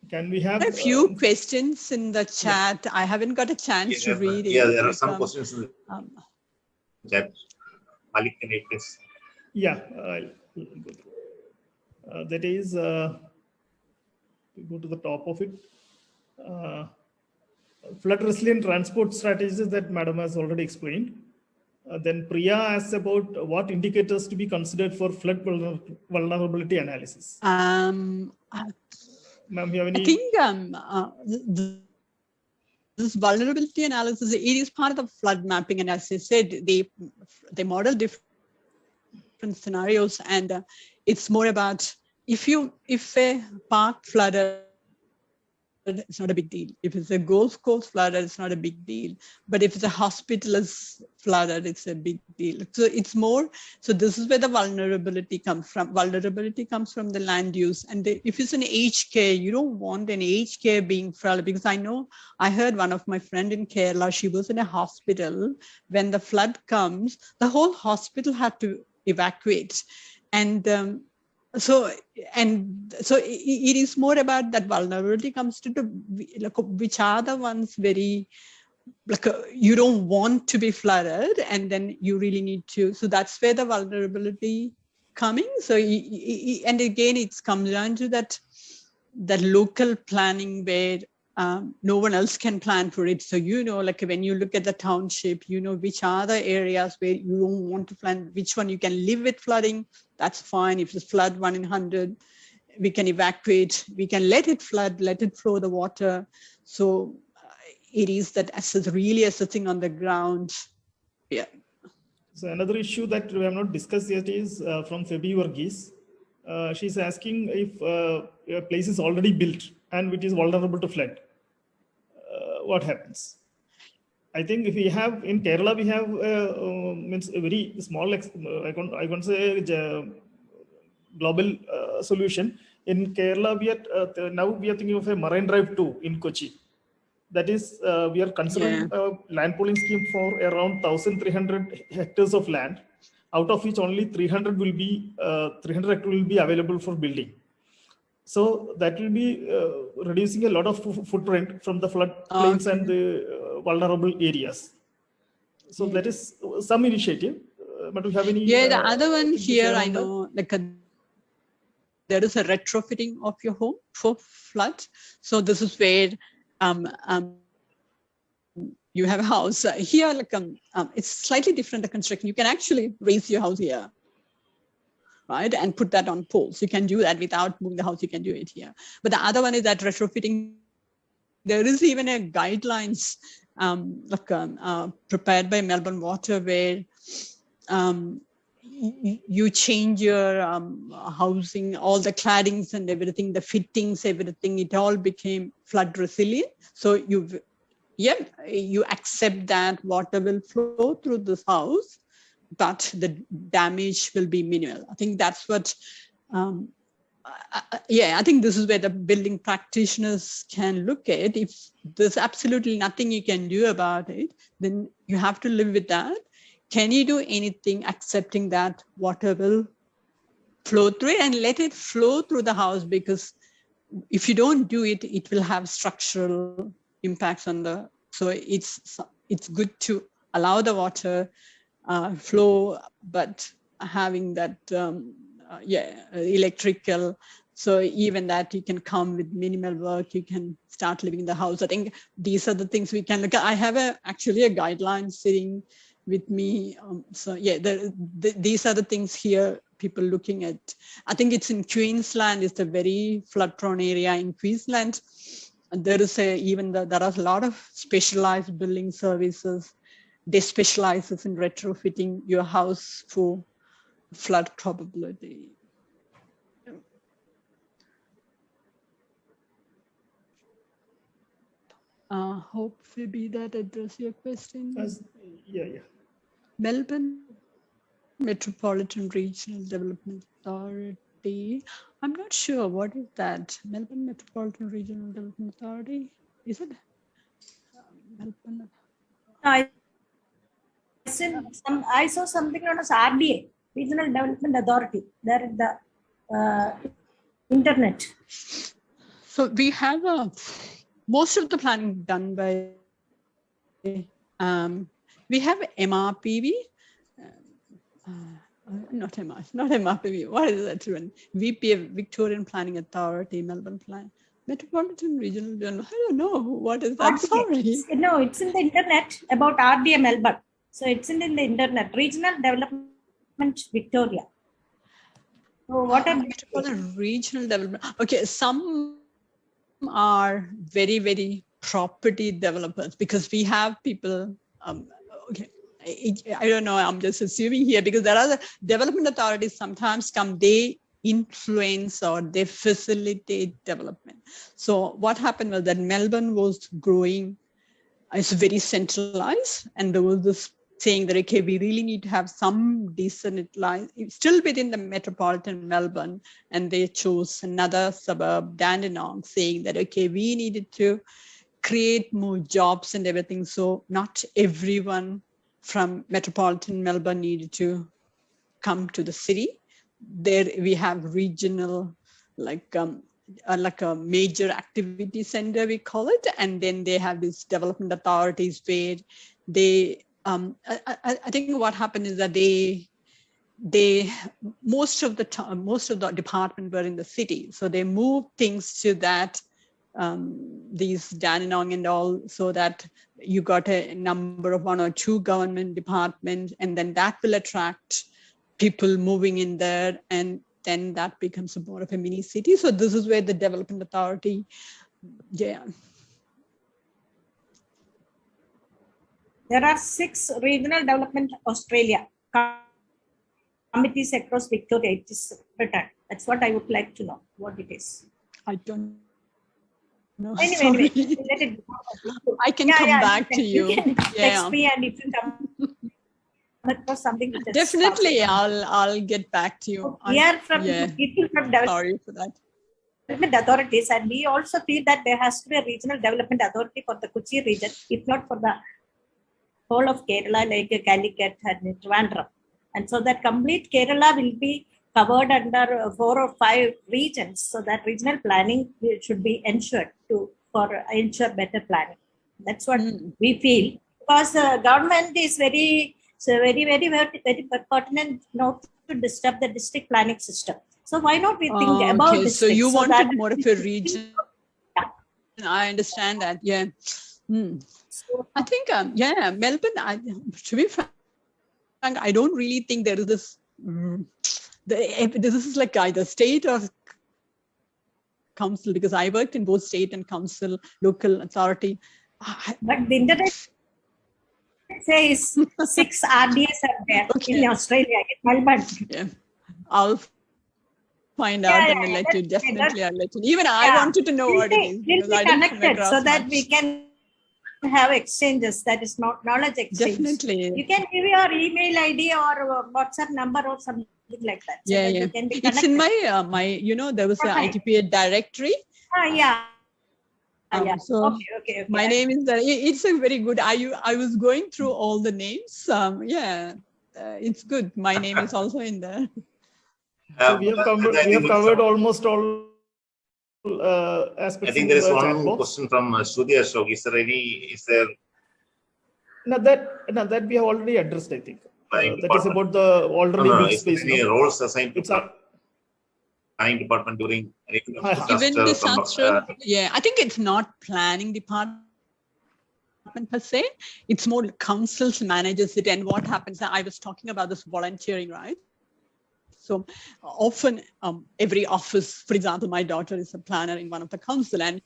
Can we have a few questions in the chat? I haven't got a chance to read it. Yeah, there are some questions in the chat. Malik, can you please? Yeah, I'll go through. That is, we go to the top of it. Flood resilient transport strategies that Madam has already explained. Then Priya asks about what indicators to be considered for flood vulnerability analysis. Ma'am, you have any? I think this vulnerability analysis, it is part of the flood mapping. And as I said, they model different scenarios, and it's more about if a park flooded, it's not a big deal. If it's a golf course flooded, it's not a big deal. But if it's a hospital is flooded, it's a big deal. So it's more, so this is where the vulnerability comes from. Vulnerability comes from the land use. And if it's an aged care, you don't want an aged care being flooded, because I heard one of my friend in Kerala, she was in a hospital. When the flood comes, the whole hospital had to evacuate. And so it is more about that vulnerability comes to which are the ones very you don't want to be flooded, and then you really need to. So that's where the vulnerability coming. So and again, it comes down to that local planning where no one else can plan for it. So when you look at the township, which are the areas where you don't want to plan, which one you can live with flooding. That's fine. If it's flood 1 in 100, we can evacuate. We can let it flood, let it flow the water. So it is that really assessing on the ground. Yeah. So another issue that we have not discussed yet is from Febi Varghese. She's asking if a place is already built and which is vulnerable to flood. What happens? I think if we have in Kerala, we have means a very small, I can't say global solution. In Kerala, now we are thinking of a Marine Drive 2 in Kochi. That is, we are considering a land pooling scheme for around 1,300 hectares of land, out of which only 300 will be 300 hectares will be available for building. So that will be reducing a lot of footprint from the floodplains and the vulnerable areas. So that is some initiative. But do you have any? Yeah, the other one here, I know, there is a retrofitting of your home for flood. So this is where you have a house here. It's slightly different, the construction. You can actually raise your house here, right, and put that on poles. You can do that without moving the house. You can do it here. But the other one is that retrofitting. There is even a guidelines prepared by Melbourne Water where you change your housing, all the claddings and everything, the fittings, everything. It all became flood resilient. So you accept that water will flow through this house, but the damage will be minimal. I think that's what, I think this is where the building practitioners can look at. If there's absolutely nothing you can do about it, then you have to live with that. Can you do anything accepting that water will flow through it and let it flow through the house? Because if you don't do it, it will have structural impacts on the, so it's good to allow the water flow, but having that electrical, so even that you can come with minimal work, you can start living in the house. I think these are the things we can look at. I have actually a guideline sitting with me. These are the things here people looking at. I think it's in Queensland. It's a very flood prone area in Queensland. And there is there are a lot of specialized building services. They specialize in retrofitting your house for flood probability. Hope maybe that address your question. Melbourne Metropolitan Regional Development Authority. I'm not sure what is that. Melbourne Metropolitan Regional Development Authority. Is it Melbourne? I saw something known as RDA, Regional Development Authority, there in the internet. So we have most of the planning done by, we have MRPV, not MRPV, what is that one? VPA, Victorian Planning Authority, Melbourne Plan, Metropolitan Regional Journal. I don't know, what is that? Sorry. No, it's in the internet about RDA Melbourne. So it's in the internet, Regional Development Victoria. So what are the regional development? Okay, some are very, very property developers because we have people, okay, I don't know, I'm just assuming here because there are the development authorities sometimes come, they influence or they facilitate development. So what happened was that Melbourne was growing, it's very centralized, and there was this saying that, okay, we really need to have some decentralized, still within the metropolitan Melbourne, and they chose another suburb, Dandenong, saying that, okay, we needed to create more jobs and everything. So not everyone from metropolitan Melbourne needed to come to the city. There we have regional, like a major activity center, we call it. And then they have these development authorities where they, I think what happened is that most of the department were in the city. So they moved things to that, these Dandenong and all, so that you got a number of 1 or 2 government departments, and then that will attract people moving in there, and then that becomes more of a mini city. So this is where the development authority, yeah. There are 6 regional development Australia committees across Victoria. It is written. That's what I would like to know what it is. I don't know. Anyway, let it go. I can come back to you. You can text me, and if you come across something, definitely I'll get back to you. We are from people from Sorry for that. Development authorities, and we also feel that there has to be a regional development authority for the Kochi region, if not for the whole of Kerala, like Calicut and Trivandrum. And so that complete Kerala will be covered under 4 or 5 regions. So that regional planning should be ensured for ensure better planning. That's what we feel, because the government is very pertinent not to disturb the district planning system. So why not we think about this? So you wanted more of a region. I understand that. Yeah. I think, Melbourne, to be frank, I don't really think there is this, this is like either state or council, because I worked in both state and council, local authority. But the internet says 6 RDAs are there in Australia, in Melbourne. Yeah, I'll find out and I'll let you, definitely I'll let you. Even I wanted to know what it is. We'll be connected so that we can have exchanges, that is not knowledge exchange. Definitely. You can give your email ID or WhatsApp number or something like that. So that we can be it's in my, there was an ITPA directory. So okay. My name is there. It's a very good, I was going through all the names. It's good. My name is also in there. So we have covered almost all aspects. I think there is one question from Shruti Ashok. Is there? No, that we have already addressed, I think. That is about the already built space. Any roles assigned to planning department during even disaster? I think it's not planning department per se. It's more councils manages it. And what happens? I was talking about this volunteering, right? So often every office, for example, my daughter is a planner in one of the council, and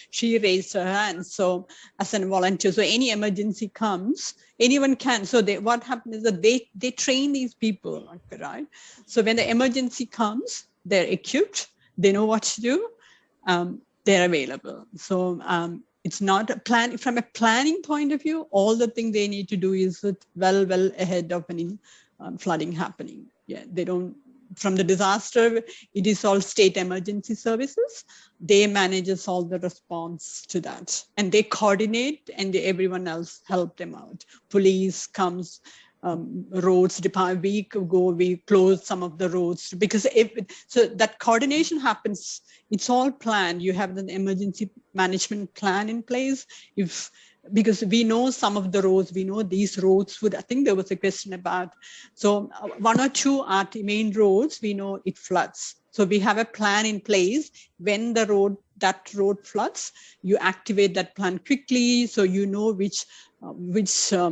she raised her hand. So as a volunteer, so any emergency comes, anyone can. So what happens is that they train these people, right? So when the emergency comes, they're equipped, they know what to do, they're available. So it's not a plan from a planning point of view. All the thing they need to do is well ahead of any flooding happening. They don't, from the disaster, it is all state emergency services. They manages all the response to that, and they coordinate, and everyone else help them out. Police comes, roads department. A week ago, we closed some of the roads because so that coordination happens. It's all planned. You have an emergency management plan in place. Because we know some of the roads, we know these roads would, I think there was a question about, so one or two are the main roads, we know it floods. So we have a plan in place. When that road floods, you activate that plan quickly. So you know which signage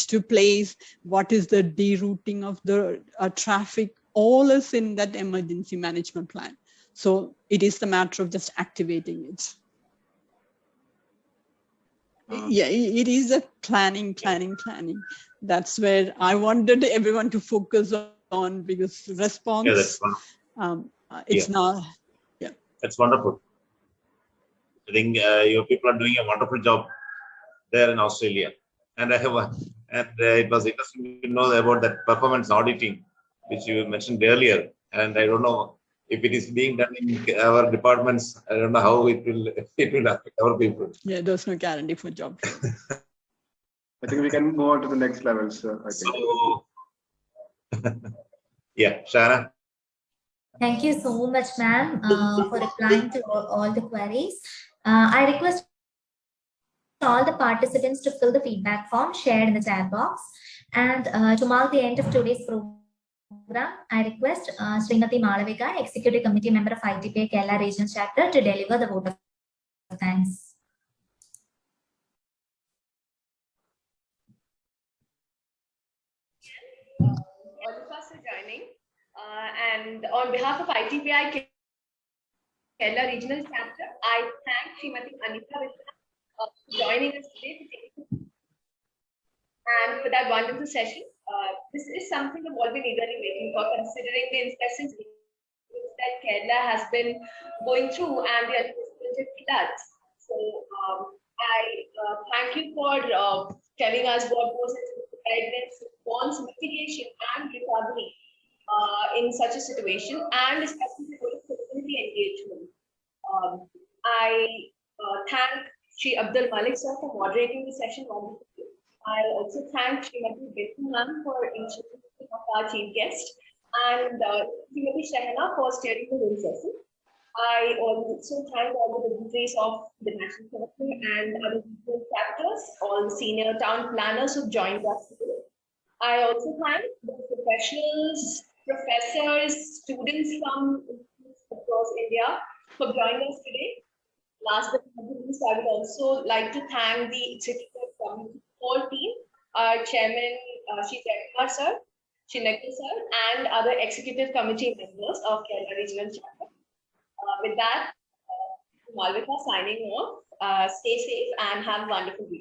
to place, what is the derouting of the traffic, all is in that emergency management plan. So it is the matter of just activating it. Yeah, it is a planning. That's where I wanted everyone to focus on, because response, it's not. Yeah, that's wonderful. I think your people are doing a wonderful job there in Australia, and it was interesting to know about that performance auditing, which you mentioned earlier. And I don't know if it is being done in our departments. I don't know how it will affect our people. Yeah, there's no guarantee for job. I think we can move on to the next level, sir. I think. So, yeah, Shana. Thank you so much, ma'am, for replying to all the queries. I request all the participants to fill the feedback form shared in the chat box. And to mark the end of today's program, I request Srimati Malavika, Executive Committee Member of ITPA Kerala Regional Chapter, to deliver the vote of thanks. All of us are joining. And on behalf of ITPI Kerala Regional Chapter, I thank Srimati ANITHA for joining us today and for that wonderful session. This is something I've all been eagerly waiting for, considering the incessant that Kerala has been going through and the unprecedented floods. So I thank you for telling us what goes into preparedness, response, mitigation, and recovery in such a situation, and especially the role of community engagement. I thank Shri Abdul Malik sir for moderating the session wonderfully. I also thank Srimati Bethu ma'am for introducing our chief guest, and Srimati Shahana for steering the whole session. I also thank all the dignitaries of the National Council and other regional chapters, all the senior town planners who joined us today. I also thank the professionals, professors, students from across India for joining us today. Last but not least, I would also like to thank the executive committee whole team, our chairman, Shri Jaykumar sir, Shri Nekta sir, and other executive committee members of Kerala Regional Chapter. With that, Malvika signing off. Stay safe and have a wonderful week.